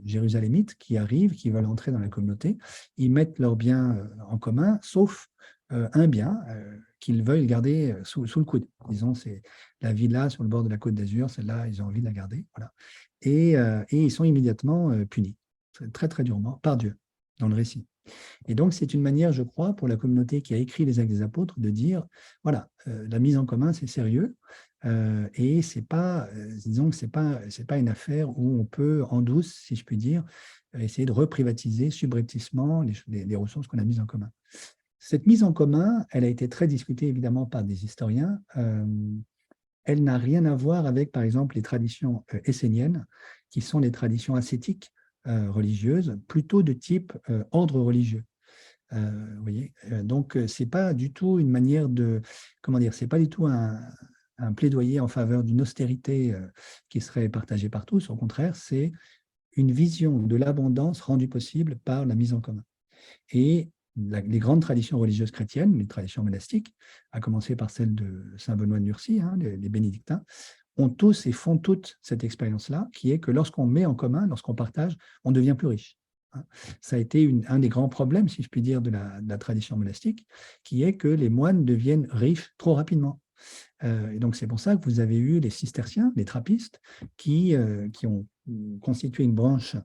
jérusalémites qui arrivent, qui veulent entrer dans la communauté. Ils mettent leurs biens en commun, sauf un bien qu'ils veulent garder sous le coude. Disons, c'est la villa sur le bord de la Côte d'Azur, celle-là, ils ont envie de la garder. Voilà. Et ils sont immédiatement punis, très, très durement, par Dieu, dans le récit. Et donc, c'est une manière, je crois, pour la communauté qui a écrit les Actes des Apôtres, de dire, voilà, la mise en commun, c'est sérieux, et c'est pas, disons que c'est pas une affaire où on peut, en douce, si je puis dire, essayer de reprivatiser subrepticement les ressources qu'on a mises en commun. Cette mise en commun, elle a été très discutée, évidemment, par des historiens. Elle n'a rien à voir avec, par exemple, les traditions esséniennes, qui sont les traditions ascétiques, religieuses, plutôt de type ordre religieux. Vous voyez, donc c'est pas du tout une manière de, comment dire, c'est pas du tout un plaidoyer en faveur d'une austérité qui serait partagée par tous. Au contraire, c'est une vision de l'abondance rendue possible par la mise en commun. Et les grandes traditions religieuses chrétiennes, les traditions monastiques, à commencer par celle de saint Benoît de Nursie, les bénédictins, ont tous et font toute cette expérience-là, qui est que lorsqu'on met en commun, lorsqu'on partage, on devient plus riche. Ça a été un des grands problèmes, si je puis dire, de la tradition monastique, qui est que les moines deviennent riches trop rapidement. Et donc, c'est pour ça que vous avez eu les cisterciens, les trappistes, qui ont constitué une branche,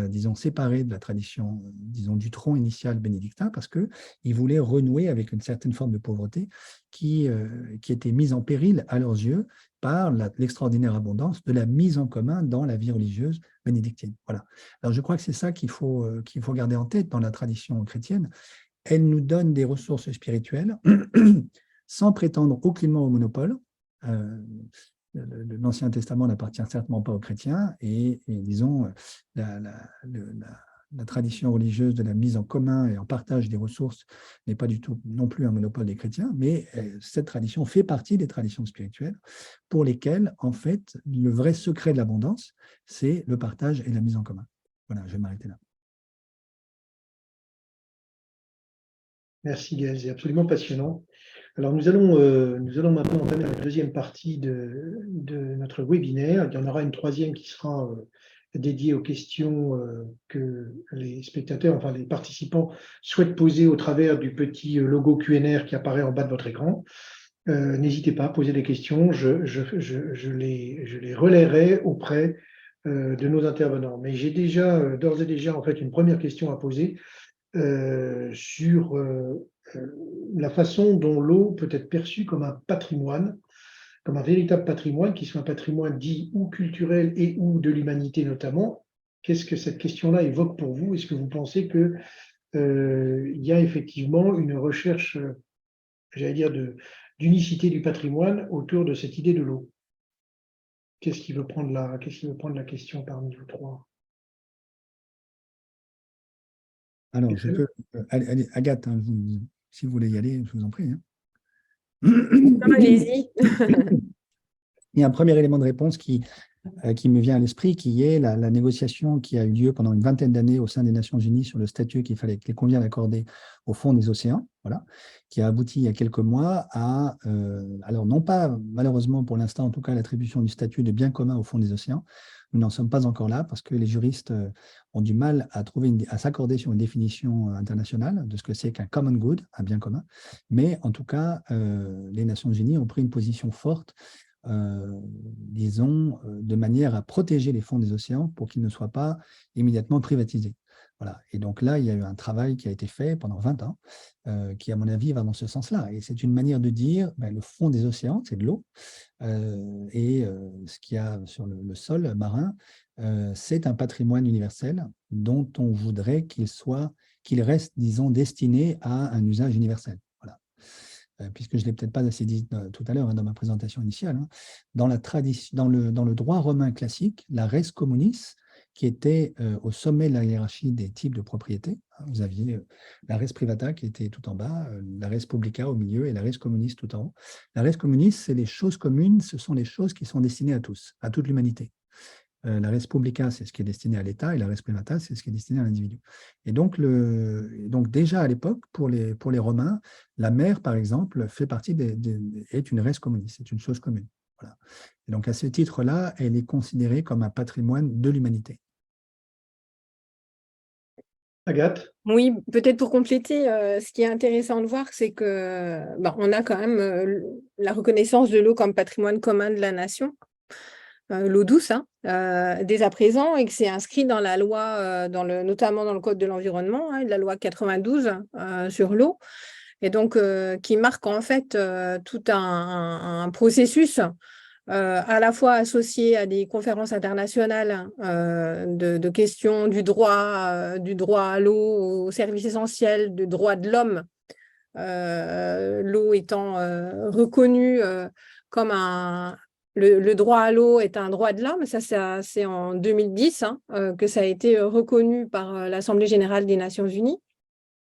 disons, séparée de la tradition, disons, du tronc initial bénédictin, parce qu'ils voulaient renouer avec une certaine forme de pauvreté qui était mise en péril à leurs yeux par l'extraordinaire abondance de la mise en commun dans la vie religieuse bénédictine. Voilà. Alors, je crois que c'est ça qu'il faut garder en tête dans la tradition chrétienne. Elle nous donne des ressources spirituelles sans prétendre aucunement au monopole. l'Ancien Testament n'appartient certainement pas aux chrétiens et disons, la tradition religieuse de la mise en commun et en partage des ressources n'est pas du tout non plus un monopole des chrétiens, mais cette tradition fait partie des traditions spirituelles pour lesquelles, en fait, le vrai secret de l'abondance, c'est le partage et la mise en commun. Voilà, je vais m'arrêter là. Merci Gaël, c'est absolument passionnant. Alors nous allons maintenant entamer la deuxième partie de notre webinaire. Il y en aura une troisième qui sera dédiée aux questions que les spectateurs, enfin les participants souhaitent poser au travers du petit logo QNR qui apparaît en bas de votre écran. N'hésitez pas à poser des questions, je les relayerai auprès de nos intervenants. Mais j'ai déjà, d'ores et déjà, en fait, une première question à poser sur la façon dont l'eau peut être perçue comme un patrimoine, comme un véritable patrimoine, qui soit un patrimoine dit ou culturel et ou de l'humanité notamment. Qu'est-ce que cette question-là évoque pour vous? Est-ce que vous pensez qu'il y a effectivement une recherche, j'allais dire, d'unicité du patrimoine autour de cette idée de l'eau? Qu'est-ce qui veut prendre la question parmi vous trois? Alors, je peux. Allez, Agathe, hein, si vous voulez y aller, je vous en prie. Hein. Allez-y. Il y a un premier élément de réponse qui me vient à l'esprit, qui est la négociation qui a eu lieu pendant une vingtaine d'années au sein des Nations Unies sur le statut qu'il convient d'accorder au fond des océans, voilà, qui a abouti il y a quelques mois à, alors non pas malheureusement pour l'instant en tout cas, l'attribution du statut de bien commun au fond des océans. Nous n'en sommes pas encore là parce que les juristes ont du mal à s'accorder sur une définition internationale de ce que c'est qu'un common good, un bien commun. Mais en tout cas, les Nations Unies ont pris une position forte disons, de manière à protéger les fonds des océans pour qu'ils ne soient pas immédiatement privatisés. Voilà. Et donc là, il y a eu un travail qui a été fait pendant 20 ans, qui, à mon avis, va dans ce sens-là. Et c'est une manière de dire, le fond des océans, c'est de l'eau, et ce qu'il y a sur le sol marin, c'est un patrimoine universel dont on voudrait qu'il reste, disons, destiné à un usage universel. Voilà. Puisque je ne l'ai peut-être pas assez dit tout à l'heure dans ma présentation initiale, hein, dans le droit romain classique, la res communis, qui était au sommet de la hiérarchie des types de propriété, hein, vous aviez la res privata qui était tout en bas, la res publica au milieu et la res communis tout en haut. La res communis, c'est les choses communes, ce sont les choses qui sont destinées à tous, à toute l'humanité. La res publica, c'est ce qui est destiné à l'État, et la res privata, c'est ce qui est destiné à l'individu. Et donc, déjà à l'époque, pour les Romains, la mer, par exemple, est une res communis, c'est une chose commune. Voilà. Et donc, à ce titre-là, elle est considérée comme un patrimoine de l'humanité. Agathe? Oui, peut-être pour compléter, ce qui est intéressant de voir, c'est que on a quand même la reconnaissance de l'eau comme patrimoine commun de la nation. L'eau douce, hein, dès à présent, et que c'est inscrit dans la loi, notamment dans le Code de l'environnement, hein, la loi 92 sur l'eau, et donc qui marque en fait tout un processus à la fois associé à des conférences internationales de questions du droit à l'eau, aux services essentiels, du droit de l'homme, l'eau étant reconnue comme le droit à l'eau est un droit de l'homme. Ça c'est en 2010 que ça a été reconnu par l'Assemblée générale des Nations unies.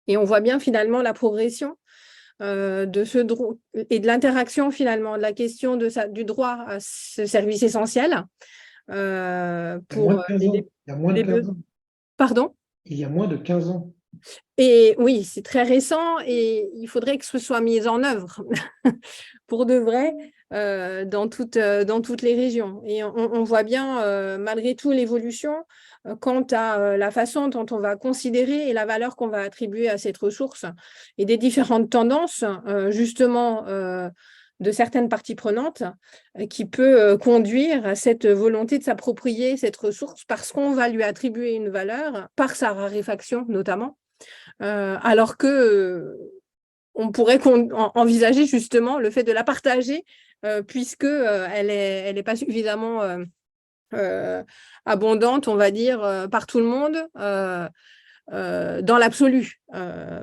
Et on voit bien finalement la progression de ce droit et de l'interaction finalement de la question du droit à ce service essentiel pour Il y a moins de 15 ans. Pardon? Il y a moins de 15 ans. Et oui, c'est très récent et il faudrait que ce soit mis en œuvre pour de vrai dans toutes les régions. Et on voit bien, malgré tout, l'évolution quant à la façon dont on va considérer et la valeur qu'on va attribuer à cette ressource et des différentes tendances, justement, de certaines parties prenantes qui peut conduire à cette volonté de s'approprier cette ressource parce qu'on va lui attribuer une valeur par sa raréfaction notamment. Alors que on pourrait envisager justement le fait de la partager puisque elle est pas suffisamment abondante, on va dire, par tout le monde dans l'absolu,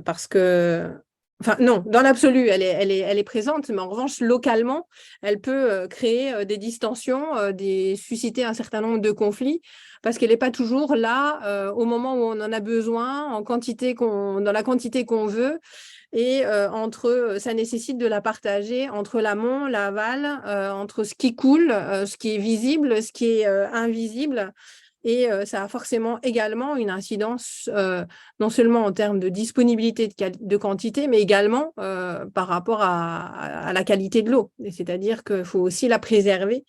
parce que Enfin, non, dans l'absolu, elle est présente, mais en revanche, localement, elle peut créer des distensions, susciter un certain nombre de conflits, parce qu'elle n'est pas toujours là au moment où on en a besoin, dans la quantité qu'on veut, et ça nécessite de la partager entre l'amont, l'aval, entre ce qui coule, ce qui est visible, ce qui est invisible. Et ça a forcément également une incidence, non seulement en termes de disponibilité de quantité, mais également par rapport à la qualité de l'eau. C'est-à-dire qu'il faut aussi la préserver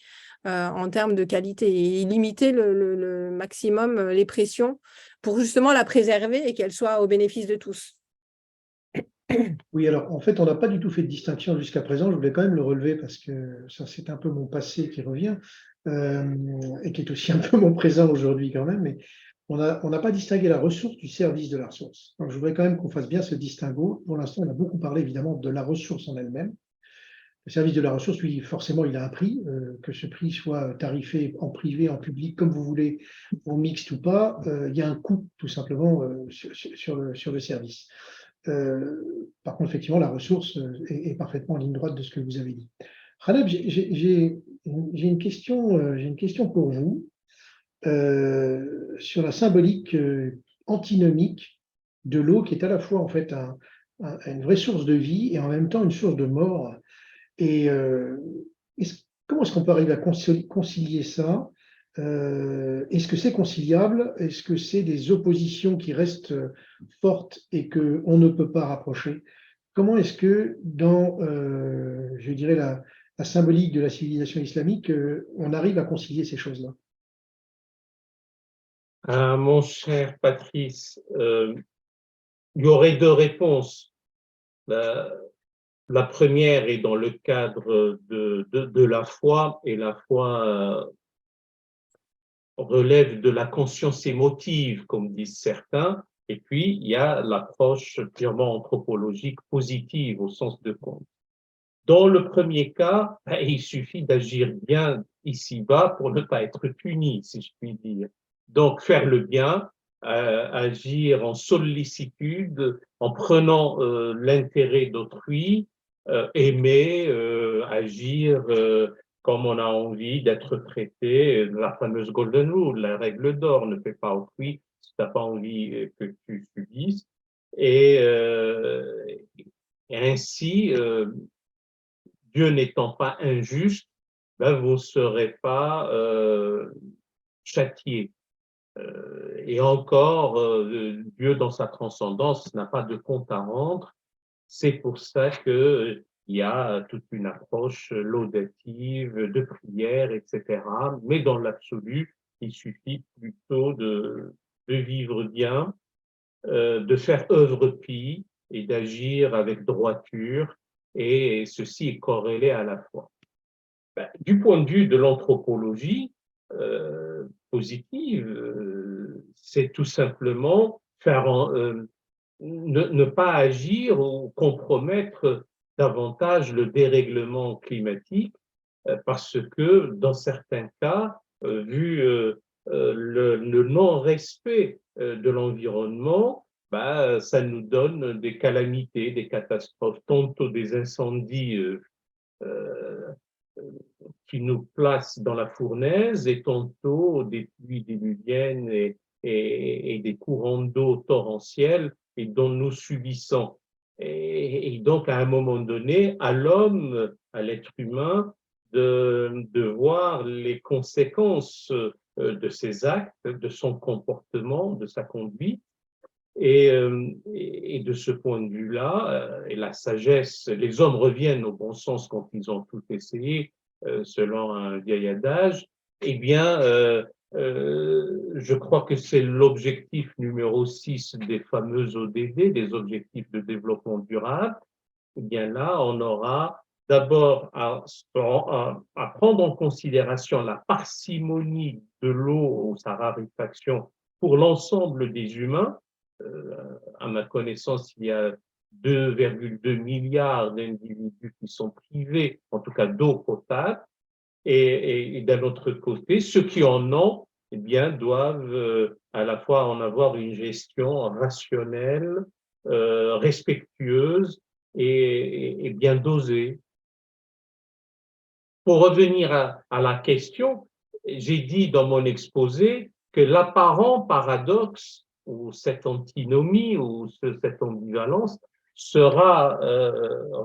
en termes de qualité et limiter le maximum les pressions pour justement la préserver et qu'elle soit au bénéfice de tous. Oui, alors en fait, on n'a pas du tout fait de distinction jusqu'à présent. Je voulais quand même le relever parce que ça, c'est un peu mon passé qui revient et qui est aussi un peu mon présent aujourd'hui quand même. Mais on n'a pas distingué la ressource du service de la ressource. Donc, je voudrais quand même qu'on fasse bien ce distinguo. Pour l'instant, on a beaucoup parlé évidemment de la ressource en elle-même. Le service de la ressource, oui, forcément, il a un prix, que ce prix soit tarifé en privé, en public, comme vous voulez, ou mixte ou pas. Il y a un coût tout simplement sur le service. Par contre, effectivement, la ressource est parfaitement en ligne droite de ce que vous avez dit. Khaleb, j'ai une question pour vous sur la symbolique antinomique de l'eau, qui est à la fois en fait une vraie source de vie et en même temps une source de mort. Et comment est-ce qu'on peut arriver à concilier ça? Est-ce que c'est conciliable? Est-ce que c'est des oppositions qui restent fortes et qu'on ne peut pas rapprocher? Comment est-ce que dans, je dirais, la symbolique de la civilisation islamique, on arrive à concilier ces choses-là? Mon cher Patrice, il y aurait deux réponses. La première est dans le cadre de la foi, et la foi relève de la conscience émotive, comme disent certains, et puis il y a l'approche purement anthropologique positive au sens de compte. Dans le premier cas, il suffit d'agir bien ici-bas pour ne pas être puni, si je puis dire. Donc faire le bien, agir en sollicitude, en prenant l'intérêt d'autrui, aimer, agir comme on a envie d'être traité, la fameuse golden rule, la règle d'or, ne fais pas autrui si tu n'as pas envie que tu subisses. Et ainsi, Dieu n'étant pas injuste, ben vous ne serez pas châtié. Et encore, Dieu dans sa transcendance n'a pas de compte à rendre. C'est pour ça que il y a toute une approche laudative, de prière, etc. Mais dans l'absolu, il suffit plutôt de vivre bien, de faire œuvre pie et d'agir avec droiture, et ceci est corrélé à la foi. Du point de vue de l'anthropologie positive, c'est tout simplement ne pas agir ou compromettre davantage le dérèglement climatique, parce que dans certains cas, vu le non-respect de l'environnement, ça nous donne des calamités, des catastrophes, tantôt des incendies qui nous placent dans la fournaise, et tantôt des pluies diluviennes et des courants d'eau torrentiels et dont nous subissons. Et donc, à un moment donné, à l'homme, à l'être humain, de voir les conséquences de ses actes, de son comportement, de sa conduite. Et de ce point de vue-là, et la sagesse, les hommes reviennent au bon sens quand ils ont tout essayé, selon un vieil adage. Eh bien, je crois que c'est l'objectif numéro 6 des fameux ODD, des objectifs de développement durable. Eh bien là, on aura d'abord à prendre en considération la parcimonie de l'eau ou sa raréfaction pour l'ensemble des humains. À ma connaissance, il y a 2,2 milliards d'individus qui sont privés, en tout cas d'eau potable, et d'un autre côté, ceux qui en ont, eh bien, doivent à la fois en avoir une gestion rationnelle, respectueuse et bien dosé. Pour revenir à la question, j'ai dit dans mon exposé que l'apparent paradoxe ou cette antinomie ou cette ambivalence sera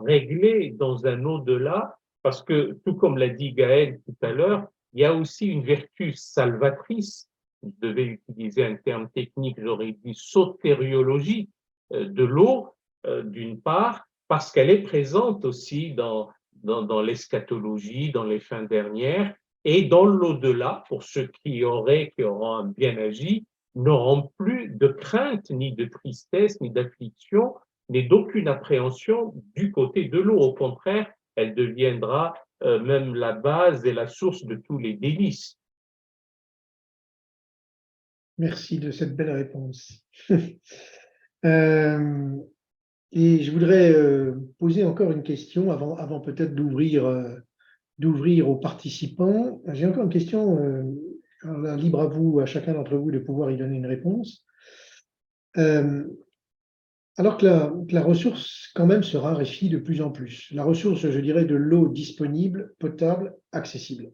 réglée dans un au-delà parce que, tout comme l'a dit Gaël tout à l'heure, il y a aussi une vertu salvatrice. Je devais utiliser un terme technique, j'aurais dit sotériologie de l'eau, d'une part, parce qu'elle est présente aussi dans l'eschatologie, dans les fins dernières, et dans l'au-delà, pour ceux qui auront bien agi, n'auront plus de crainte, ni de tristesse, ni d'affliction, ni d'aucune appréhension du côté de l'eau. Au contraire, elle deviendra même la base et la source de tous les délices. Merci de cette belle réponse. Et je voudrais poser encore une question avant peut-être d'ouvrir aux participants. J'ai encore une question, alors là, libre à vous, à chacun d'entre vous de pouvoir y donner une réponse. Alors que la ressource quand même se raréfie de plus en plus, la ressource, je dirais, de l'eau disponible, potable, accessible,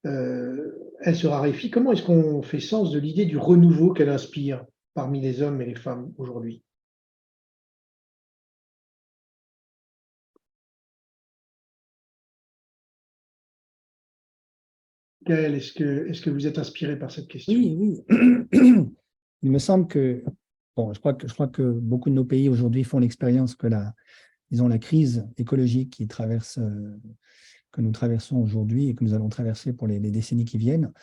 elle se raréfie. Comment est-ce qu'on fait sens de l'idée du renouveau qu'elle inspire parmi les hommes et les femmes aujourd'hui? Gaël, est-ce que vous êtes inspiré par cette question? Oui, oui. Il me semble que, bon, je crois que beaucoup de nos pays aujourd'hui font l'expérience que disons, la crise écologique que nous traversons aujourd'hui et que nous allons traverser pour les décennies qui viennent,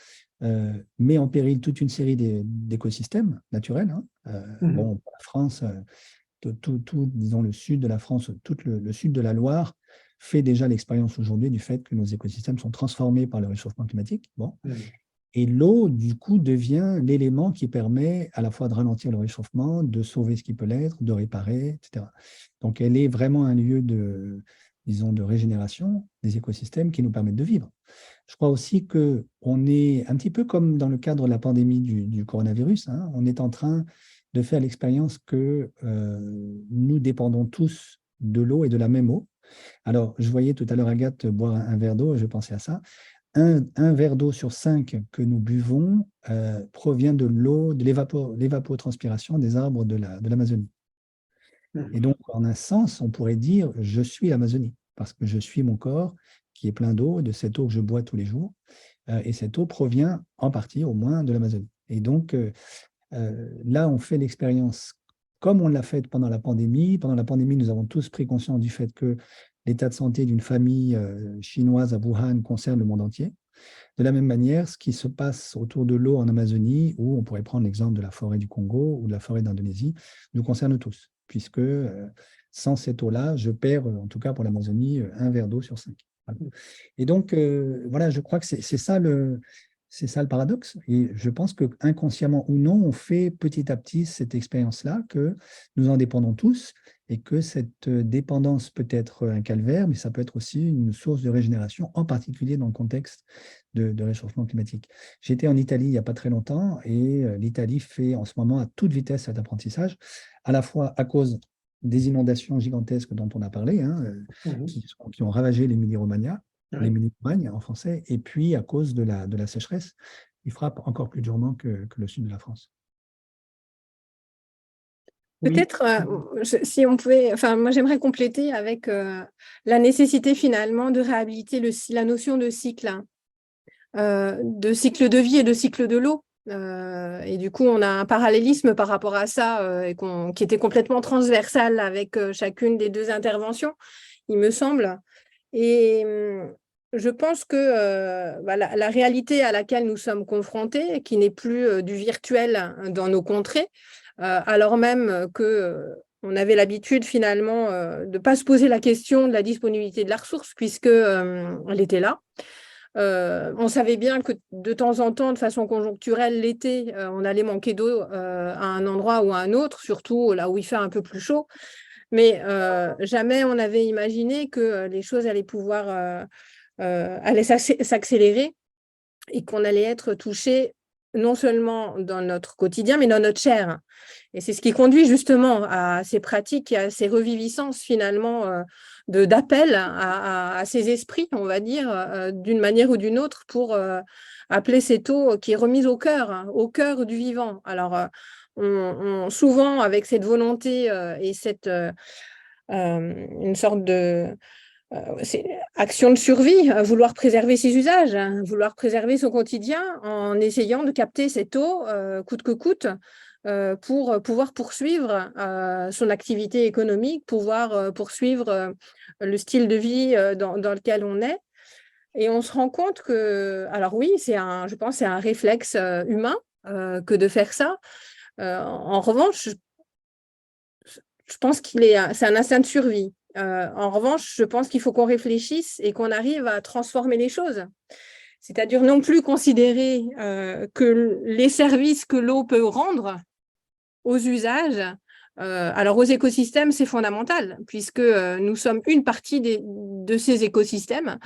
met en péril toute une série d'écosystèmes naturels. Hein. Bon, pour la France, disons, le sud de la France, tout le sud de la Loire fait déjà l'expérience aujourd'hui du fait que nos écosystèmes sont transformés par le réchauffement climatique. Bon. Et l'eau, du coup, devient l'élément qui permet à la fois de ralentir le réchauffement, de sauver ce qui peut l'être, de réparer, etc. Donc, elle est vraiment un lieu disons, de régénération des écosystèmes qui nous permettent de vivre. Je crois aussi qu'on est un petit peu comme dans le cadre de la pandémie du coronavirus, hein, on est en train de faire l'expérience que nous dépendons tous de l'eau et de la même eau. Alors, je voyais tout à l'heure Agathe boire un verre d'eau, je pensais à ça. Un verre d'eau sur 5 que nous buvons provient de l'eau, de l'évapotranspiration des arbres de l'Amazonie. Et donc, en un sens, on pourrait dire « je suis l'Amazonie » parce que je suis mon corps qui est plein d'eau, de cette eau que je bois tous les jours. Et cette eau provient en partie, au moins, de l'Amazonie. Et donc, là, on fait l'expérience comme on l'a fait pendant la pandémie. Pendant la pandémie, nous avons tous pris conscience du fait que l'état de santé d'une famille chinoise à Wuhan concerne le monde entier. De la même manière, ce qui se passe autour de l'eau en Amazonie, ou on pourrait prendre l'exemple de la forêt du Congo ou de la forêt d'Indonésie, nous concerne tous, puisque sans cette eau-là, je perds, en tout cas pour l'Amazonie, un verre d'eau sur 5. Voilà. Et donc, voilà, je crois que c'est ça le paradoxe. Et je pense que inconsciemment ou non, on fait petit à petit cette expérience-là, que nous en dépendons tous et que cette dépendance peut être un calvaire, mais ça peut être aussi une source de régénération, en particulier dans le contexte de réchauffement climatique. J'étais en Italie il n'y a pas très longtemps et l'Italie fait en ce moment à toute vitesse cet apprentissage, à la fois à cause des inondations gigantesques dont on a parlé, hein, qui ont ravagé l'Émilie-Romagne, l'Émilie-Romagne en français, et puis à cause de la sécheresse, qui frappe encore plus durement que le sud de la France. Peut-être, si on pouvait, enfin, moi j'aimerais compléter avec la nécessité finalement de réhabiliter la notion de cycle de vie et de cycle de l'eau. Et du coup, on a un parallélisme par rapport à ça qui était complètement transversal avec chacune des deux interventions, il me semble. Et je pense que la réalité à laquelle nous sommes confrontés, qui n'est plus du virtuel dans nos contrées, alors même qu'on avait l'habitude finalement de ne pas se poser la question de la disponibilité de la ressource puisqu'elle était là. On savait bien que de temps en temps, de façon conjoncturelle, l'été, on allait manquer d'eau à un endroit ou à un autre, surtout là où il fait un peu plus chaud. Mais jamais on avait imaginé que les choses allaient pouvoir allaient s'accélérer et qu'on allait être touché non seulement dans notre quotidien, mais dans notre chair. Et c'est ce qui conduit justement à ces pratiques et à ces reviviscences finalement d'appel à ces esprits, on va dire, d'une manière ou d'une autre, pour appeler cette eau qui est remise au cœur du vivant. Alors, souvent, avec cette volonté et une sorte de action de survie, vouloir préserver ses usages, vouloir préserver son quotidien en essayant de capter cette eau coûte que coûte pour pouvoir poursuivre son activité économique, pouvoir poursuivre le style de vie dans lequel on est. Et on se rend compte que, alors oui, je pense que c'est un réflexe humain que de faire ça. En revanche, je pense c'est un instinct de survie. En revanche, je pense qu'il faut qu'on réfléchisse et qu'on arrive à transformer les choses. C'est-à-dire non plus considérer que les services que l'eau peut rendre aux usages, alors aux écosystèmes, c'est fondamental, puisque nous sommes une partie de ces écosystèmes.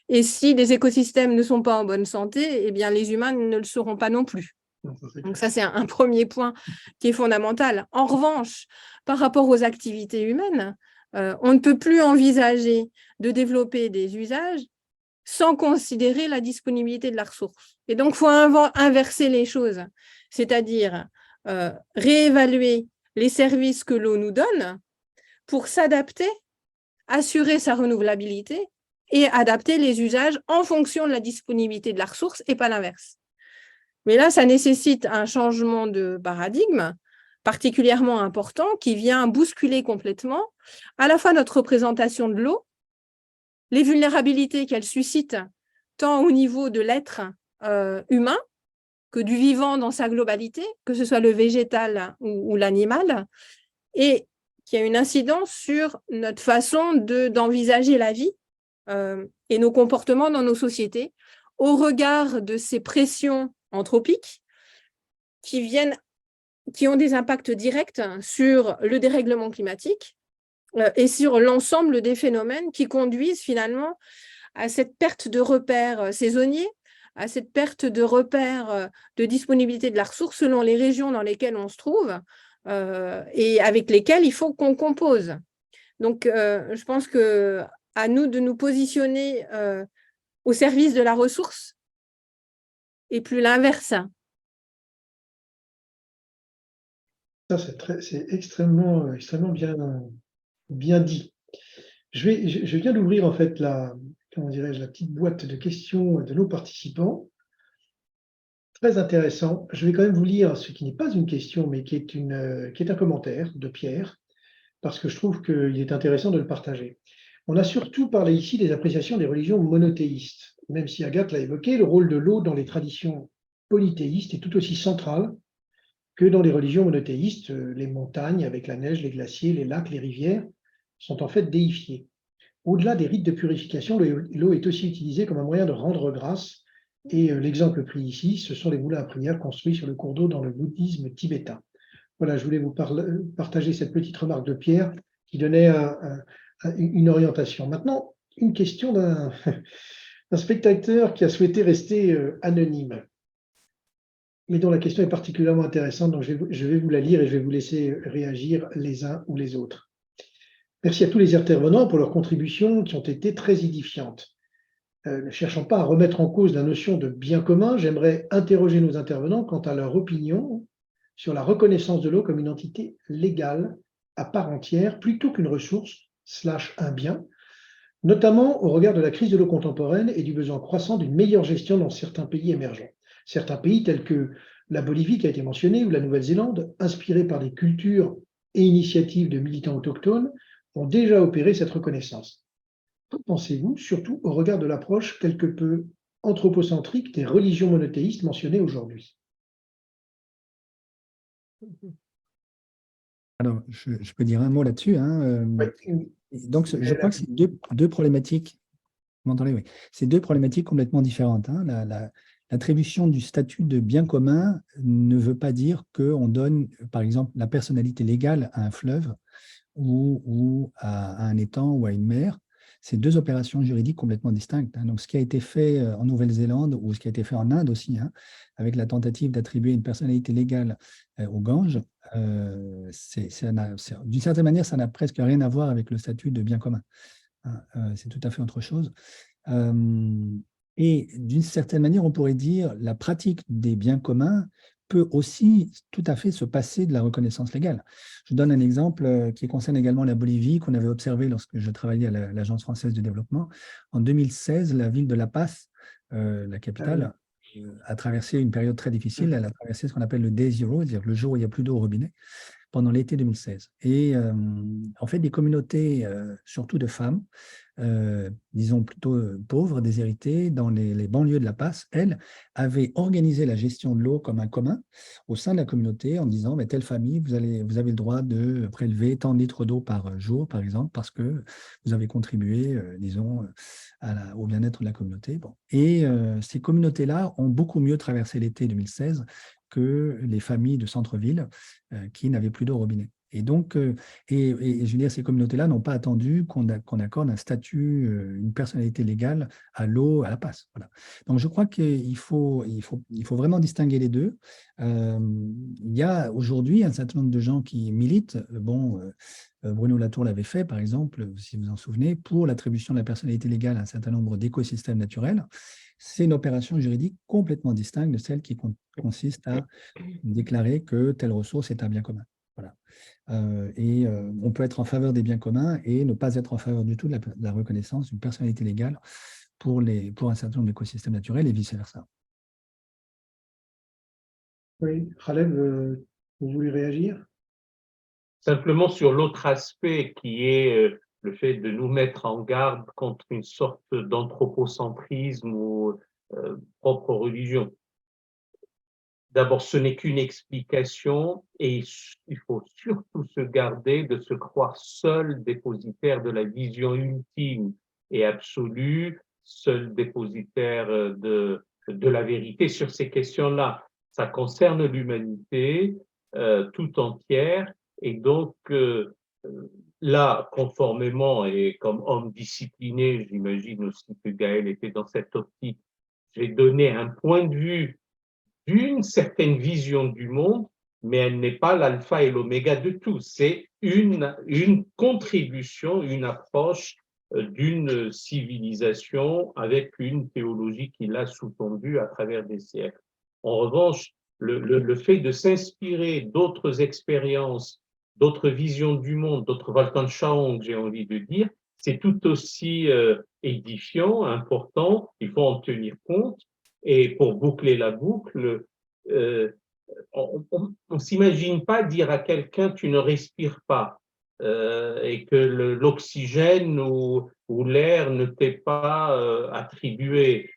Et si les écosystèmes ne sont pas en bonne santé, eh bien les humains ne le seront pas non plus. Donc ça, c'est un premier point qui est fondamental. En revanche, par rapport aux activités humaines, on ne peut plus envisager de développer des usages sans considérer la disponibilité de la ressource. Et donc, il faut inverser les choses, c'est-à-dire réévaluer les services que l'eau nous donne pour s'adapter, assurer sa renouvelabilité et adapter les usages en fonction de la disponibilité de la ressource et pas l'inverse. Mais là, ça nécessite un changement de paradigme particulièrement important qui vient bousculer complètement à la fois notre représentation de l'eau, les vulnérabilités qu'elle suscite, tant au niveau de l'être humain que du vivant dans sa globalité, que ce soit le végétal ou l'animal, et qui a une incidence sur notre façon d'envisager la vie et nos comportements dans nos sociétés au regard de ces pressions anthropiques qui ont des impacts directs sur le dérèglement climatique et sur l'ensemble des phénomènes qui conduisent finalement à cette perte de repères saisonniers, à cette perte de repères de disponibilité de la ressource selon les régions dans lesquelles on se trouve et avec lesquelles il faut qu'on compose. Donc, je pense qu'à nous de nous positionner au service de la ressource et plus l'inverse. Ça, c'est extrêmement bien dit. Je viens d'ouvrir en fait la petite boîte de questions de nos participants. Très intéressant. Je vais quand même vous lire ce qui n'est pas une question, mais qui est un commentaire de Pierre, parce que je trouve qu'il est intéressant de le partager. On a surtout parlé ici des appréciations des religions monothéistes. Même si Agathe l'a évoqué, le rôle de l'eau dans les traditions polythéistes est tout aussi central que dans les religions monothéistes. Les montagnes avec la neige, les glaciers, les lacs, les rivières sont en fait déifiées. Au-delà des rites de purification, l'eau est aussi utilisée comme un moyen de rendre grâce. Et l'exemple pris ici, ce sont les moulins à prière construits sur le cours d'eau dans le bouddhisme tibétain. Voilà, je voulais vous partager cette petite remarque de Pierre qui donnait une orientation. Maintenant, une question d'un spectateur qui a souhaité rester anonyme, mais dont la question est particulièrement intéressante, donc je vais vous la lire et je vais vous laisser réagir les uns ou les autres. Merci à tous les intervenants pour leurs contributions qui ont été très édifiantes. Ne cherchant pas à remettre en cause la notion de bien commun, j'aimerais interroger nos intervenants quant à leur opinion sur la reconnaissance de l'eau comme une entité légale à part entière, plutôt qu'une ressource / un bien, notamment au regard de la crise de l'eau contemporaine et du besoin croissant d'une meilleure gestion dans certains pays émergents. Certains pays tels que la Bolivie qui a été mentionnée ou la Nouvelle-Zélande, inspirés par des cultures et initiatives de militants autochtones, ont déjà opéré cette reconnaissance. Qu'en pensez-vous, surtout au regard de l'approche quelque peu anthropocentrique des religions monothéistes mentionnées aujourd'hui? Alors, je peux dire un mot là-dessus. Oui. Donc, je crois que c'est deux problématiques. Vous m'entendez? Oui. C'est deux problématiques complètement différentes. L'attribution du statut de bien commun ne veut pas dire qu'on donne, par exemple, la personnalité légale à un fleuve ou à un étang ou à une mer. c'est deux opérations juridiques complètement distinctes. Hein. Donc, ce qui a été fait en Nouvelle-Zélande ou ce qui a été fait en Inde aussi, hein, avec la tentative d'attribuer une personnalité légale au Gange, d'une certaine manière, ça n'a presque rien à voir avec le statut de bien commun. Hein. C'est tout à fait autre chose. Et d'une certaine manière, on pourrait dire la pratique des biens communs peut aussi tout à fait se passer de la reconnaissance légale. Je donne un exemple qui concerne également la Bolivie, qu'on avait observé lorsque je travaillais à l'Agence française de développement. En 2016, la ville de La Paz, la capitale, a traversé une période très difficile. Elle a traversé ce qu'on appelle le Day Zero, c'est-à-dire le jour où il n'y a plus d'eau au robinet, pendant l'été 2016. Et en fait, des communautés, surtout de femmes, disons plutôt pauvres, déshéritées, dans les banlieues de La Paz, elles avaient organisé la gestion de l'eau comme un commun au sein de la communauté en disant, mais telle famille, vous avez le droit de prélever tant de litres d'eau par jour, par exemple, parce que vous avez contribué, disons, au bien-être de la communauté. Bon. Et ces communautés-là ont beaucoup mieux traversé l'été 2016 que les familles de centre-ville qui n'avaient plus d'eau au robinet. Et donc, je veux dire, ces communautés-là n'ont pas attendu qu'on accorde un statut, une personnalité légale à l'eau, à La Paz. Voilà. Donc, je crois qu'il faut vraiment distinguer les deux. Il y a aujourd'hui un certain nombre de gens qui militent. Bon, Bruno Latour l'avait fait, par exemple, si vous vous en souvenez, pour l'attribution de la personnalité légale à un certain nombre d'écosystèmes naturels. C'est une opération juridique complètement distincte de celle qui consiste à déclarer que telle ressource est un bien commun. Voilà. On peut être en faveur des biens communs et ne pas être en faveur du tout de la reconnaissance d'une personnalité légale pour un certain nombre d'écosystèmes naturels et vice-versa. Oui, Khaled, vous voulez réagir? Simplement sur l'autre aspect qui est le fait de nous mettre en garde contre une sorte d'anthropocentrisme ou propre religion. D'abord, ce n'est qu'une explication et il faut surtout se garder de se croire seul dépositaire de la vision ultime et absolue, seul dépositaire de la vérité sur ces questions-là. Ça concerne l'humanité tout entière et donc là, conformément et comme homme discipliné, j'imagine aussi que Gaël était dans cette optique, j'ai donné un point de vue d'une certaine vision du monde, mais elle n'est pas l'alpha et l'oméga de tout. C'est une contribution, une approche d'une civilisation avec une théologie qui l'a sous-tendue à travers des siècles. En revanche, le fait de s'inspirer d'autres expériences, d'autres visions du monde, d'autres Weltanschauung, j'ai envie de dire, c'est tout aussi édifiant, important, il faut en tenir compte. Et pour boucler la boucle, on ne s'imagine pas dire à quelqu'un tu ne respires pas et que l'oxygène ou l'air ne t'est pas attribué.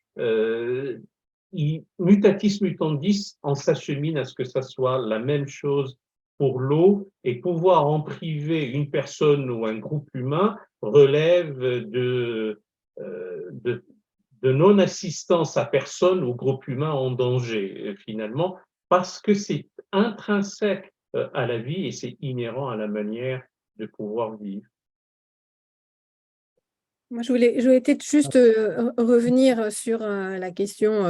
Mutatis mutandis, on s'achemine à ce que ça soit la même chose pour l'eau et pouvoir en priver une personne ou un groupe humain relève de non-assistance à personne ou groupe humain en danger, finalement, parce que c'est intrinsèque à la vie et c'est inhérent à la manière de pouvoir vivre. Moi, je voulais peut-être juste revenir sur la question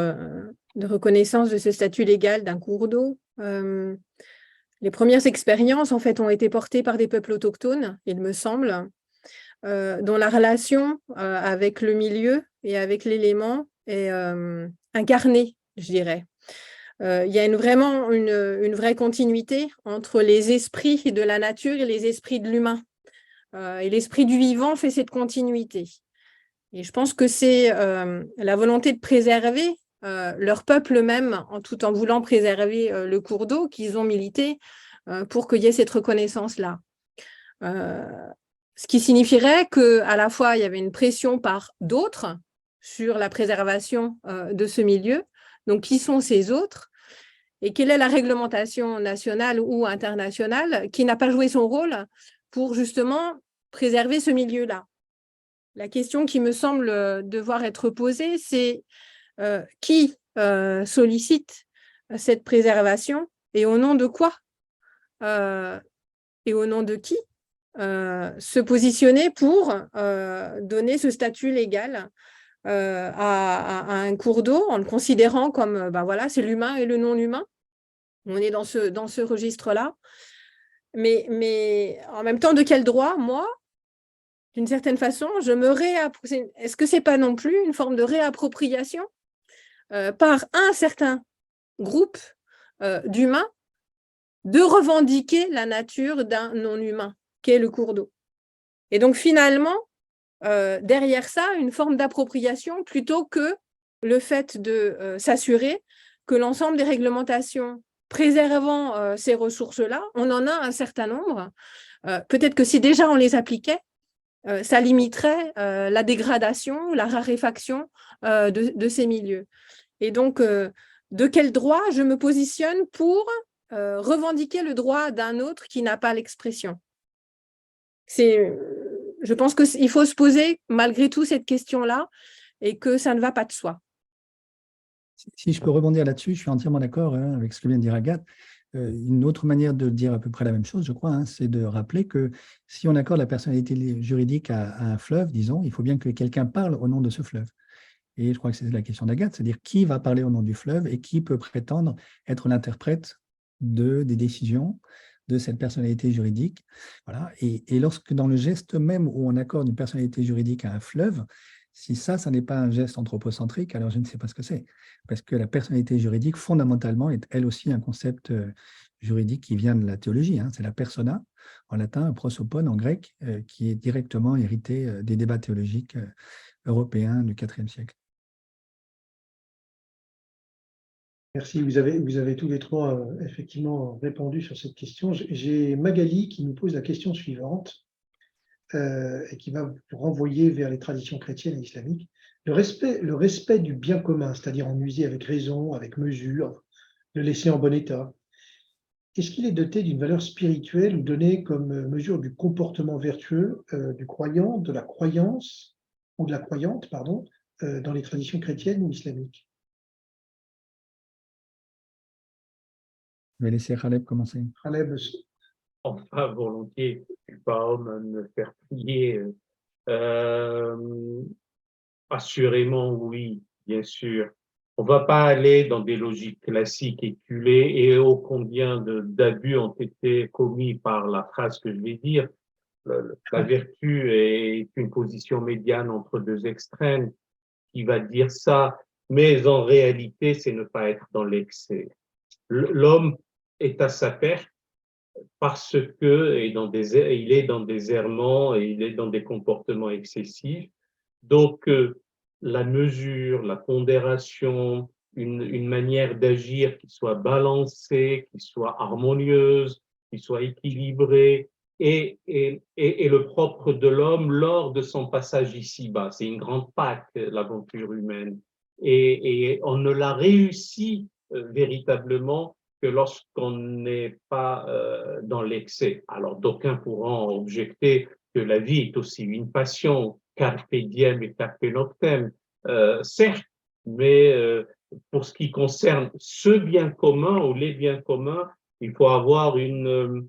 de reconnaissance de ce statut légal d'un cours d'eau. Les premières expériences, en fait, ont été portées par des peuples autochtones, il me semble, dont la relation avec le milieu et avec l'élément est incarnée, je dirais. Il y a vraiment une vraie continuité entre les esprits de la nature et les esprits de l'humain. Et l'esprit du vivant fait cette continuité. Et je pense que c'est la volonté de préserver leur peuple même, tout en voulant préserver le cours d'eau, qu'ils ont milité pour qu'il y ait cette reconnaissance-là. Ce qui signifierait qu'à la fois, il y avait une pression par d'autres sur la préservation de ce milieu. Donc, qui sont ces autres? Et quelle est la réglementation nationale ou internationale qui n'a pas joué son rôle pour justement préserver ce milieu-là? La question qui me semble devoir être posée, c'est qui sollicite cette préservation et au nom de quoi et au nom de qui? se positionner pour donner ce statut légal à un cours d'eau en le considérant comme, voilà, c'est l'humain et le non-humain. On est dans ce registre-là. Mais en même temps, de quel droit, moi, d'une certaine façon, je me réapproprie. Est-ce que ce n'est pas non plus une forme de réappropriation par un certain groupe d'humains de revendiquer la nature d'un non-humain, qu'est le cours d'eau? Et donc, finalement, derrière ça, une forme d'appropriation plutôt que le fait de s'assurer que l'ensemble des réglementations préservant ces ressources-là, on en a un certain nombre. Peut-être que si déjà on les appliquait, ça limiterait la dégradation, la raréfaction de ces milieux. Et donc, de quel droit je me positionne pour revendiquer le droit d'un autre qui n'a pas l'expression? Je pense qu'il faut se poser malgré tout cette question-là et que ça ne va pas de soi. Si je peux rebondir là-dessus, je suis entièrement d'accord avec ce que vient de dire Agathe. Une autre manière de dire à peu près la même chose, je crois, c'est de rappeler que si on accorde la personnalité juridique à un fleuve, disons, il faut bien que quelqu'un parle au nom de ce fleuve. Et je crois que c'est la question d'Agathe, c'est-à-dire qui va parler au nom du fleuve et qui peut prétendre être l'interprète des décisions de cette personnalité juridique. Voilà. Et lorsque dans le geste même où on accorde une personnalité juridique à un fleuve, si ça n'est pas un geste anthropocentrique, alors je ne sais pas ce que c'est. Parce que la personnalité juridique, fondamentalement, est elle aussi un concept juridique qui vient de la théologie. C'est la persona, en latin, prosopone en grec, qui est directement hérité des débats théologiques européens du IVe siècle. Merci, vous avez tous les trois effectivement répondu sur cette question. J'ai Magali qui nous pose la question suivante et qui va vous renvoyer vers les traditions chrétiennes et islamiques. Le respect du bien commun, c'est-à-dire en user avec raison, avec mesure, le laisser en bon état, est-ce qu'il est doté d'une valeur spirituelle ou donné comme mesure du comportement vertueux du croyant, de la croyance ou de la croyante, pardon, dans les traditions chrétiennes ou islamiques? Je vais laisser Khaled commencer. Khaled. Enfin, volontiers, je ne suis pas homme à me faire prier. Assurément, oui, bien sûr. On ne va pas aller dans des logiques classiques éculées et ô combien d'abus ont été commis par la phrase que je vais dire. La vertu est une position médiane entre deux extrêmes qui va dire ça, mais en réalité, c'est ne pas être dans l'excès. L'homme est à sa perte parce que il est dans des errements et il est dans des comportements excessifs. Donc, la mesure, la pondération, une manière d'agir qui soit balancée, qui soit harmonieuse, qui soit équilibrée, et le propre de l'homme lors de son passage ici-bas. C'est une grande Pâque, l'aventure humaine. Et on ne l'a réussi véritablement que lorsqu'on n'est pas dans l'excès. Alors, d'aucuns pourront objecter que la vie est aussi une passion, carpe diem et carpe noctem, certes, mais pour ce qui concerne ce bien commun ou les biens communs, il faut avoir une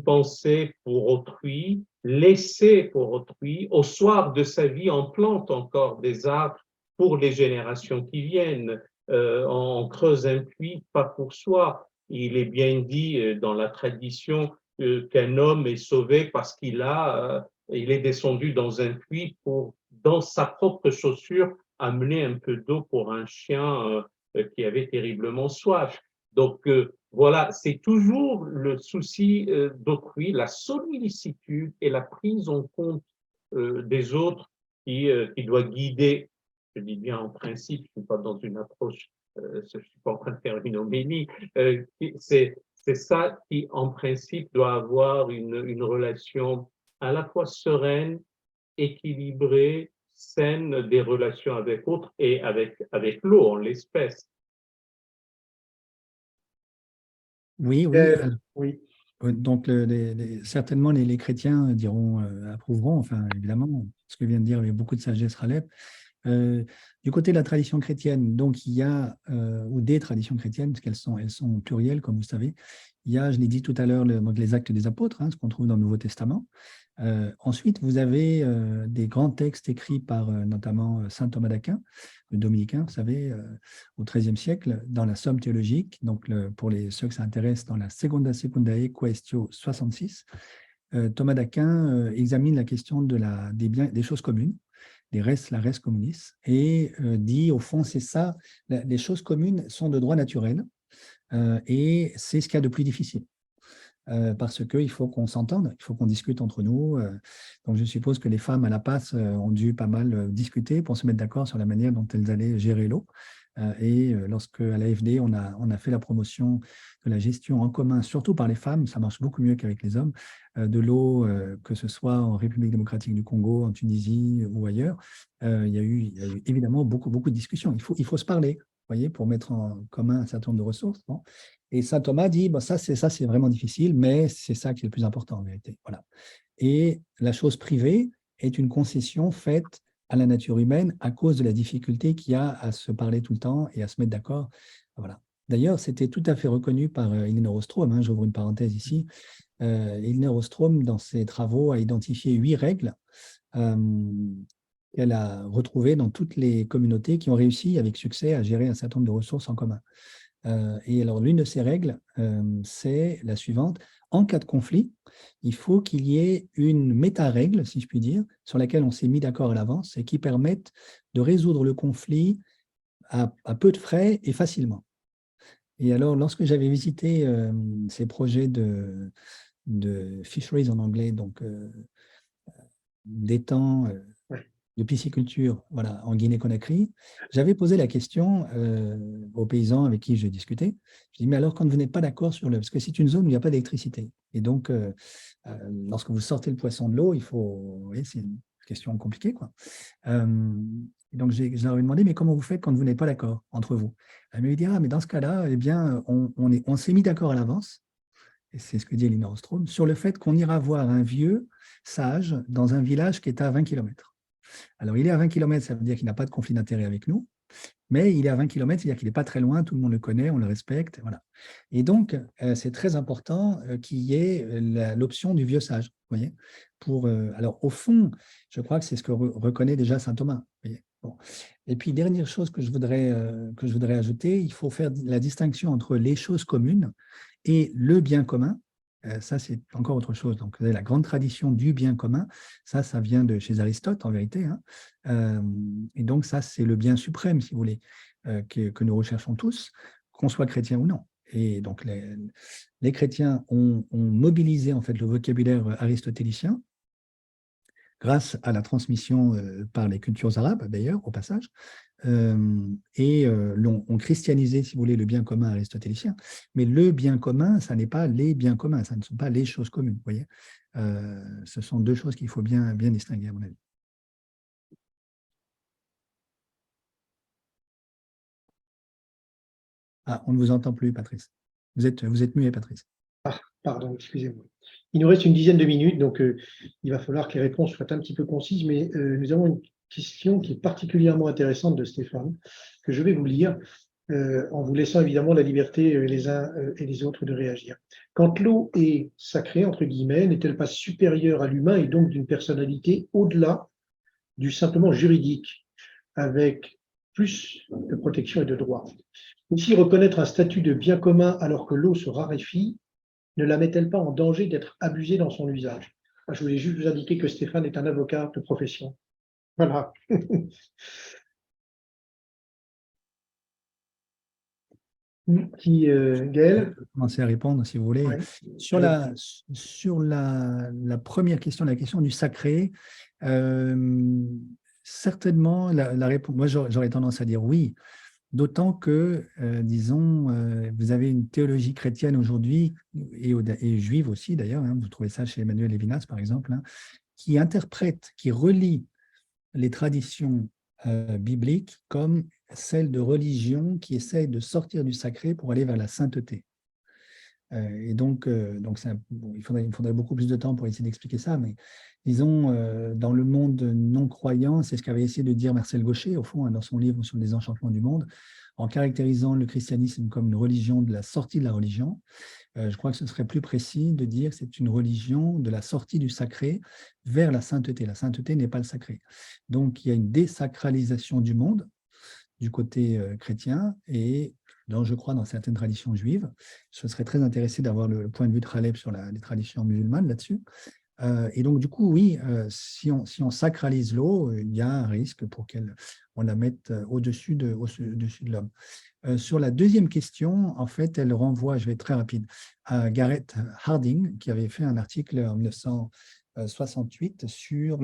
pensée pour autrui, laisser pour autrui. Au soir de sa vie, on plante encore des arbres pour les générations qui viennent. On creuse un puits, pas pour soi. Il est bien dit dans la tradition qu'un homme est sauvé parce qu'il est descendu dans un puits pour, dans sa propre chaussure, amener un peu d'eau pour un chien qui avait terriblement soif. Donc voilà, c'est toujours le souci d'autrui, la sollicitude et la prise en compte des autres qui doit guider. Je dis bien en principe, je ne suis pas dans une approche, je ne suis pas en train de faire une homélie, c'est ça qui, en principe, doit avoir une relation à la fois sereine, équilibrée, saine des relations avec autres et avec l'eau en l'espèce. Oui. Oui. Donc, certainement, les chrétiens diront, approuveront, enfin, évidemment, ce que vient de dire avec beaucoup de sagesse Khaled. Du côté de la tradition chrétienne, donc il y a, ou des traditions chrétiennes, parce elles sont plurielles, comme vous savez, il y a, je l'ai dit tout à l'heure, donc les Actes des Apôtres, ce qu'on trouve dans le Nouveau Testament. Ensuite, vous avez des grands textes écrits par notamment saint Thomas d'Aquin, le dominicain, vous savez, au XIIIe siècle, dans la Somme théologique, donc pour ceux que ça intéresse, dans la Seconda Secundae Quaestio 66, Thomas d'Aquin examine la question des choses communes, la res communis, et dit, au fond, c'est ça, les choses communes sont de droit naturel, et c'est ce qu'il y a de plus difficile. Parce qu'il faut qu'on s'entende, il faut qu'on discute entre nous. Donc, je suppose que les femmes à la passe ont dû pas mal discuter pour se mettre d'accord sur la manière dont elles allaient gérer l'eau. Et lorsque, à l'AFD, on a fait la promotion de la gestion en commun, surtout par les femmes, ça marche beaucoup mieux qu'avec les hommes, de l'eau, que ce soit en République démocratique du Congo, en Tunisie ou ailleurs, il y a eu évidemment beaucoup de discussions. Il faut se parler, vous voyez, pour mettre en commun un certain nombre de ressources. Bon. Et saint Thomas dit, bon, ça c'est vraiment difficile, mais c'est ça qui est le plus important en vérité. Voilà. Et la chose privée est une concession faite à la nature humaine à cause de la difficulté qu'il y a à se parler tout le temps et à se mettre d'accord. Voilà. D'ailleurs, c'était tout à fait reconnu par Elinor Ostrom, j'ouvre une parenthèse ici. Elinor Ostrom, dans ses travaux, a identifié 8 règles qu'elle a retrouvées dans toutes les communautés qui ont réussi avec succès à gérer un certain nombre de ressources en commun. Et alors, l'une de ces règles, c'est la suivante. En cas de conflit, il faut qu'il y ait une méta-règle, si je puis dire, sur laquelle on s'est mis d'accord à l'avance et qui permette de résoudre le conflit à peu de frais et facilement. Et alors, lorsque j'avais visité ces projets de fisheries en anglais, donc d'étangs, de pisciculture, voilà, en Guinée-Conakry, j'avais posé la question aux paysans avec qui j'ai discuté. Je dis, mais alors, quand vous n'êtes pas d'accord sur parce que c'est une zone où il n'y a pas d'électricité. Et donc, lorsque vous sortez le poisson de l'eau, vous voyez, c'est une question compliquée, quoi. Et donc, je leur ai demandé, mais comment vous faites quand vous n'êtes pas d'accord entre vous? Elle m'avait dit, mais dans ce cas-là, eh bien, on s'est mis d'accord à l'avance, et c'est ce que dit Elinor Ostrom, sur le fait qu'on ira voir un vieux sage dans un village qui est à 20 km. Alors, il est à 20 km, ça veut dire qu'il n'a pas de conflit d'intérêt avec nous, mais il est à 20 km, c'est-à-dire qu'il n'est pas très loin, tout le monde le connaît, on le respecte. Voilà. Et donc, c'est très important qu'il y ait l'option du vieux sage. Vous voyez, alors, au fond, je crois que c'est ce que reconnaît déjà saint Thomas. Vous voyez. Bon. Et puis, dernière chose que je voudrais ajouter, il faut faire la distinction entre les choses communes et le bien commun. Ça, c'est encore autre chose. Donc, la grande tradition du bien commun, ça vient de chez Aristote, en vérité. Et donc, ça, c'est le bien suprême, si vous voulez, que nous recherchons tous, qu'on soit chrétien ou non. Et donc, les chrétiens ont mobilisé, en fait, le vocabulaire aristotélicien, grâce à la transmission par les cultures arabes, d'ailleurs, au passage, et ont christianisé, si vous voulez, le bien commun aristotélicien. Mais le bien commun, ça n'est pas les biens communs, ça ne sont pas les choses communes, vous voyez. Ce sont deux choses qu'il faut bien distinguer, à mon avis. Ah, on ne vous entend plus, Patrice. Vous êtes muet, Patrice. Ah, pardon, excusez-moi. Il nous reste une dizaine de minutes, donc il va falloir que les réponses soient un petit peu concises, mais nous avons une question qui est particulièrement intéressante de Stéphane, que je vais vous lire, en vous laissant évidemment la liberté les uns et les autres de réagir. Quand l'eau est sacrée, entre guillemets, n'est-elle pas supérieure à l'humain et donc d'une personnalité au-delà du simplement juridique, avec plus de protection et de droits? Aussi, reconnaître un statut de bien commun alors que l'eau se raréfie ne la met-elle pas en danger d'être abusée dans son usage? Je voulais juste vous indiquer que Stéphane est un avocat de profession. Voilà. Gaël? Je vais commencer à répondre, si vous voulez. Ouais. Sur la première question, la question du sacré, certainement, la réponse, moi j'aurais tendance à dire oui. D'autant que, disons, vous avez une théologie chrétienne aujourd'hui, et juive aussi d'ailleurs, vous trouvez ça chez Emmanuel Levinas par exemple, qui interprète, qui relie les traditions bibliques comme celles de religion qui essayent de sortir du sacré pour aller vers la sainteté. Et donc bon, il faudrait beaucoup plus de temps pour essayer d'expliquer ça, mais disons, dans le monde non-croyant, c'est ce qu'avait essayé de dire Marcel Gauchet, au fond, hein, dans son livre sur le désenchantement du monde, en caractérisant le christianisme comme une religion de la sortie de la religion. Je crois que ce serait plus précis de dire que c'est une religion de la sortie du sacré vers la sainteté. La sainteté n'est pas le sacré. Donc, il y a une désacralisation du monde du côté chrétien et je crois dans certaines traditions juives. Je serais très intéressé d'avoir le point de vue de Khaleb sur les traditions musulmanes là-dessus. Et donc, du coup, oui, si on sacralise l'eau, il y a un risque pour qu'on la mette au-dessus de l'homme. Sur la deuxième question, en fait, elle renvoie, je vais être très rapide, à Gareth Harding, qui avait fait un article en 1968 sur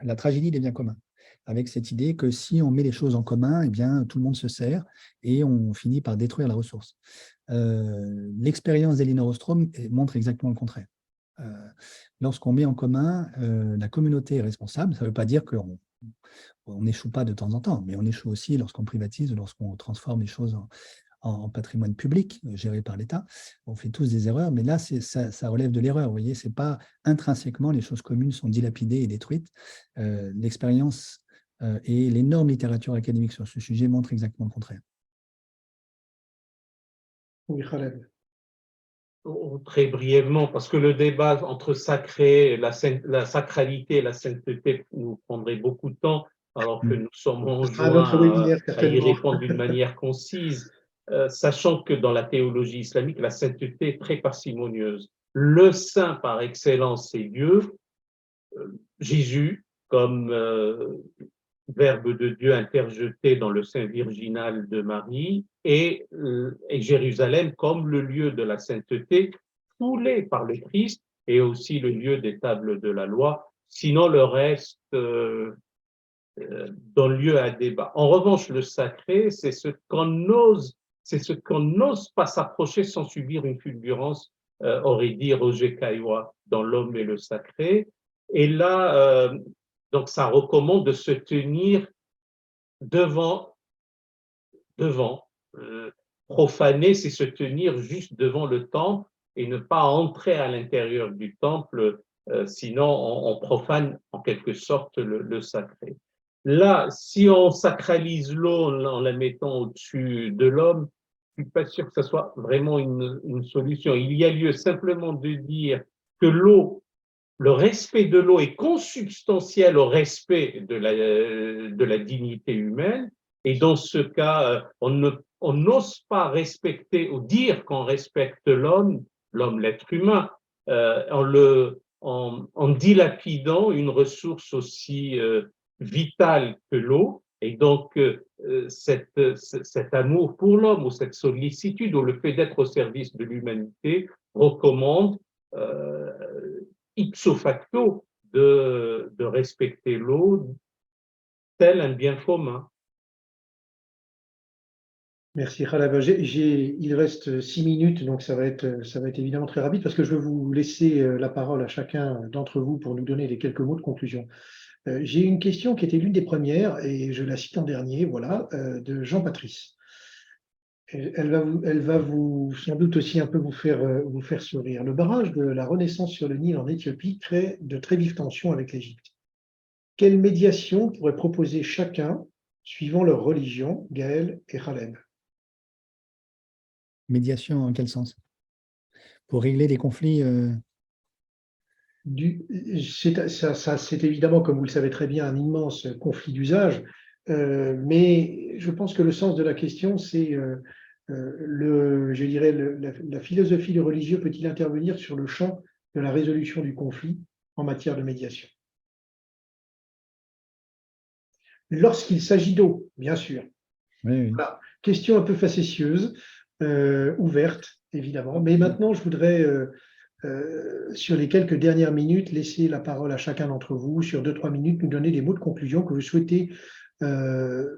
la tragédie des biens communs, avec cette idée que si on met les choses en commun, eh bien, tout le monde se sert et on finit par détruire la ressource. L'expérience d'Elinor Ostrom montre exactement le contraire. Lorsqu'on met en commun, la communauté est responsable. Ça ne veut pas dire qu'on n'échoue pas de temps en temps, mais on échoue aussi lorsqu'on privatise, lorsqu'on transforme les choses en patrimoine public géré par l'État. On fait tous des erreurs, mais là, ça relève de l'erreur. Vous voyez, c'est pas intrinsèquement les choses communes sont dilapidées et détruites. L'expérience et l'énorme littérature académique sur ce sujet montrent exactement le contraire. Oui, Khaled. Très brièvement, parce que le débat entre sacré, la sacralité et la sainteté nous prendrait beaucoup de temps, alors que nous sommes enjoints à y répondre d'une manière concise, sachant que dans la théologie islamique, la sainteté est très parcimonieuse. Le saint par excellence, c'est Dieu, Jésus, comme Verbe de Dieu interjeté dans le sein virginal de Marie, et Jérusalem comme le lieu de la sainteté, foulé par le Christ, et aussi le lieu des tables de la loi. Sinon, le reste donne lieu à débat. En revanche, le sacré, c'est ce qu'on n'ose pas s'approcher sans subir une fulgurance, aurait dit Roger Caillois dans L'homme et le sacré. Et là, donc ça recommande de se tenir devant. Profaner, c'est se tenir juste devant le temple et ne pas entrer à l'intérieur du temple, sinon on profane en quelque sorte le sacré. Là, si on sacralise l'eau en la mettant au-dessus de l'homme, je ne suis pas sûr que ce soit vraiment une solution. Il y a lieu simplement de dire que l'eau, le respect de l'eau est consubstantiel au respect de la dignité humaine, et dans ce cas, on n'ose pas respecter ou dire qu'on respecte l'homme, l'être humain, en dilapidant une ressource aussi vitale que l'eau. Et donc, cet amour pour l'homme ou cette sollicitude ou le fait d'être au service de l'humanité recommande ipso facto de respecter l'eau tel un bien commun. Merci Khaled. Il reste 6 minutes, donc ça va être évidemment très rapide parce que je veux vous laisser la parole à chacun d'entre vous pour nous donner les quelques mots de conclusion. J'ai une question qui était l'une des premières et je la cite en dernier, voilà, de Jean-Patrice. Elle va vous sans doute aussi un peu vous faire sourire. Le barrage de la Renaissance sur le Nil en Éthiopie crée de très vives tensions avec l'Égypte. Quelle médiation pourrait proposer chacun suivant leur religion, Gaël et Khaled? Médiation en quel sens? Pour régler les conflits C'est évidemment, comme vous le savez très bien, un immense conflit d'usage, mais je pense que le sens de la question, c'est je dirais, la philosophie du religieux peut-il intervenir sur le champ de la résolution du conflit en matière de médiation? Lorsqu'il s'agit d'eau, bien sûr. Oui. Voilà. Question un peu facétieuse, ouverte, évidemment. Mais maintenant, je voudrais, sur les quelques dernières minutes, laisser la parole à chacun d'entre vous, sur 2-3 minutes, nous donner des mots de conclusion que vous souhaitez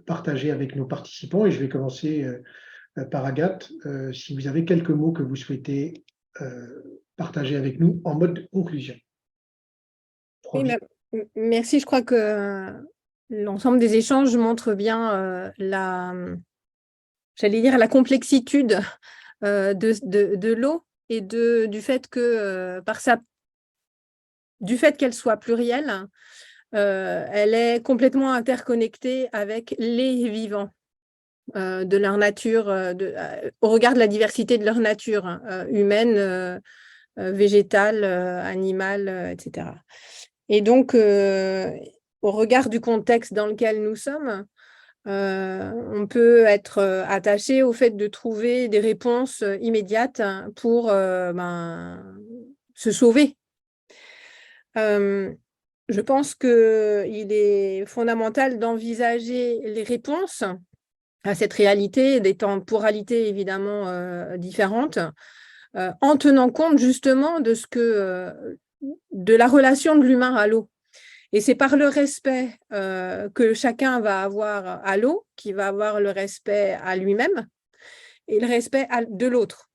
partager avec nos participants. Et je vais commencer par Agathe, si vous avez quelques mots que vous souhaitez partager avec nous en mode conclusion. Oui, merci. Je crois que l'ensemble des échanges montre bien j'allais dire, la complexitude de l'eau et du fait que, du fait qu'elle soit plurielle, elle est complètement interconnectée avec les vivants de leur nature, au regard de la diversité de leur nature, hein, humaine, végétale, animale, etc. Et donc, au regard du contexte dans lequel nous sommes, on peut être attaché au fait de trouver des réponses immédiates pour se sauver. Je pense qu'il est fondamental d'envisager les réponses à cette réalité, des temporalités évidemment différentes, en tenant compte justement de la relation de l'humain à l'eau. Et c'est par le respect que chacun va avoir à l'eau, qu'il va avoir le respect à lui-même et le respect de l'autre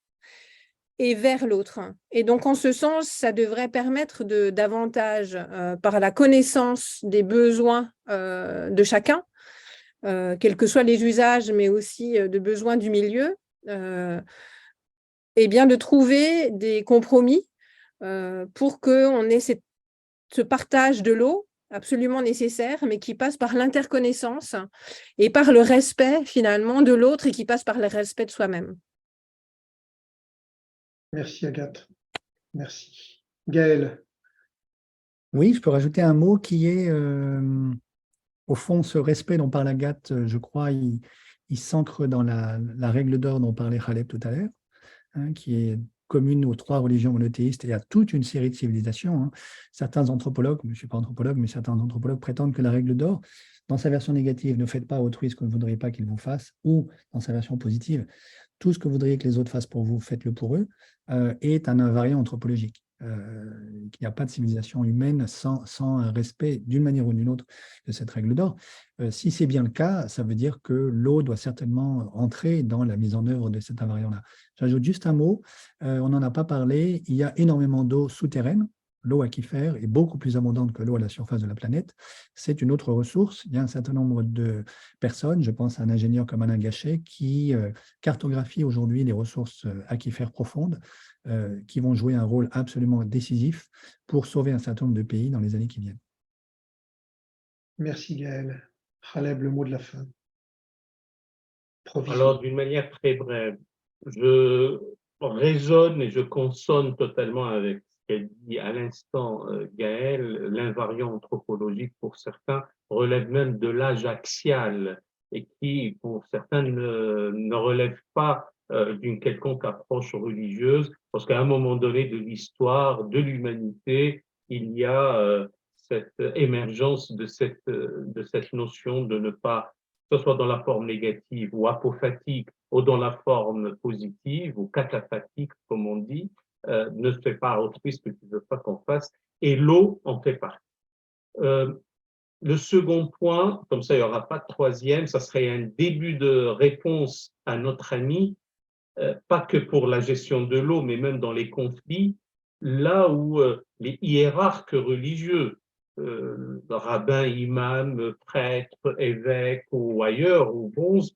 et vers l'autre. Et donc, en ce sens, ça devrait permettre davantage, par la connaissance des besoins de chacun, quels que soient les usages, mais aussi de besoins du milieu, et bien de trouver des compromis pour qu'on ait ce partage de l'eau absolument nécessaire, mais qui passe par l'interconnaissance et par le respect finalement de l'autre et qui passe par le respect de soi-même. Merci Agathe. Merci. Gaël. Oui, je peux rajouter un mot qui est, au fond, ce respect dont parle Agathe, je crois, il s'ancre dans la règle d'or dont parlait Khaled tout à l'heure, hein, qui est commune aux 3 religions monothéistes et à toute une série de civilisations. Hein. Certains anthropologues, je ne suis pas anthropologue, mais certains anthropologues prétendent que la règle d'or, dans sa version négative, ne faites pas à autrui ce que vous ne voudriez pas qu'ils vous fassent, ou dans sa version positive, tout ce que vous voudriez que les autres fassent pour vous, faites-le pour eux, est un invariant anthropologique. Il n'y a pas de civilisation humaine sans un respect d'une manière ou d'une autre de cette règle d'or. Si c'est bien le cas, ça veut dire que l'eau doit certainement entrer dans la mise en œuvre de cet invariant-là. J'ajoute juste un mot, on n'en a pas parlé, il y a énormément d'eau souterraine. L'eau aquifère est beaucoup plus abondante que l'eau à la surface de la planète. C'est une autre ressource. Il y a un certain nombre de personnes, je pense à un ingénieur comme Alain Gachet, qui cartographie aujourd'hui les ressources aquifères profondes qui vont jouer un rôle absolument décisif pour sauver un certain nombre de pays dans les années qui viennent. Merci Gaël. Khaled, le mot de la fin. Provisoire. Alors, d'une manière très brève, je résonne et je consonne totalement avec ce qu'a dit à l'instant Gaël. L'invariant anthropologique, pour certains, relève même de l'âge axial et qui, pour certains, ne relève pas d'une quelconque approche religieuse, parce qu'à un moment donné de l'histoire, de l'humanité, il y a cette émergence de cette notion de ne pas, que ce soit dans la forme négative ou apophatique, ou dans la forme positive ou cataphatique, comme on dit, ne fais pas à autrui ce que tu ne veux pas qu'on fasse, et l'eau en fait partie. Le second point, comme ça il n'y aura pas de troisième, ça serait un début de réponse à notre ami, pas que pour la gestion de l'eau, mais même dans les conflits, là où les hiérarques religieux, rabbins, imams, prêtres, évêques ou ailleurs, ou bonzes,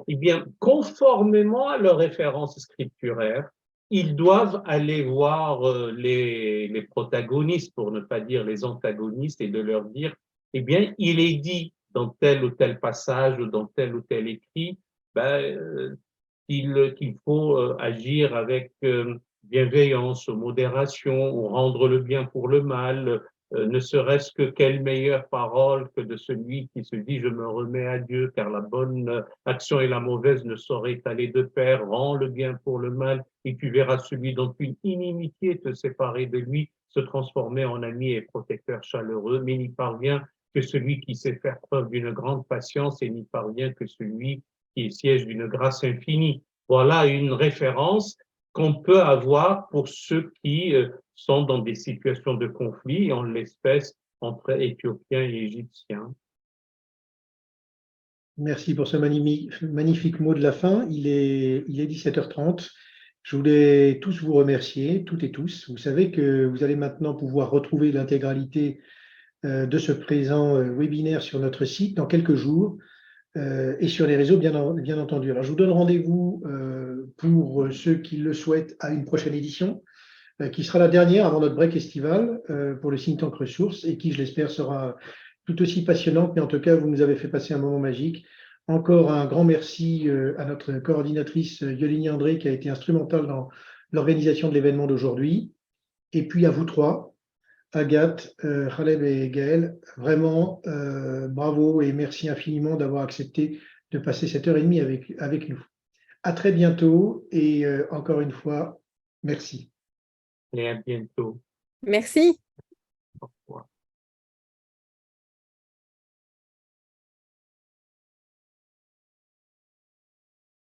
eh bien, conformément à leurs références scripturaires, ils doivent aller voir les protagonistes, pour ne pas dire les antagonistes, et de leur dire, eh bien, il est dit dans tel ou tel passage, ou dans tel ou tel écrit, qu'il faut agir avec bienveillance, modération, ou rendre le bien pour le mal, ne serait-ce que quelle meilleure parole que de celui qui se dit « je me remets à Dieu, car la bonne action et la mauvaise ne sauraient aller de pair, rends le bien pour le mal, et tu verras celui dont une inimitié te séparer de lui se transformer en ami et protecteur chaleureux, mais n'y parvient que celui qui sait faire preuve d'une grande patience, et n'y parvient que celui qui est siège d'une grâce infinie ». Voilà une référence qu'on peut avoir pour ceux qui sont dans des situations de conflit, en l'espèce entre Éthiopiens et Égyptiens. Merci pour ce magnifique mot de la fin. Il est 17h30. Je voulais tous vous remercier, toutes et tous. Vous savez que vous allez maintenant pouvoir retrouver l'intégralité de ce présent webinaire sur notre site dans quelques jours et sur les réseaux, bien entendu. Alors, je vous donne rendez-vous pour ceux qui le souhaitent à une prochaine édition, qui sera la dernière avant notre break estival pour le think tank ressources et qui, je l'espère, sera tout aussi passionnante. Mais en tout cas, vous nous avez fait passer un moment magique. Encore un grand merci à notre coordinatrice Yolini André qui a été instrumentale dans l'organisation de l'événement d'aujourd'hui. Et puis à vous trois, Agathe, Khaleb et Gaël, vraiment bravo et merci infiniment d'avoir accepté de passer cette heure et demie avec nous. À très bientôt et encore une fois, merci. Et à bientôt. Merci. Au revoir.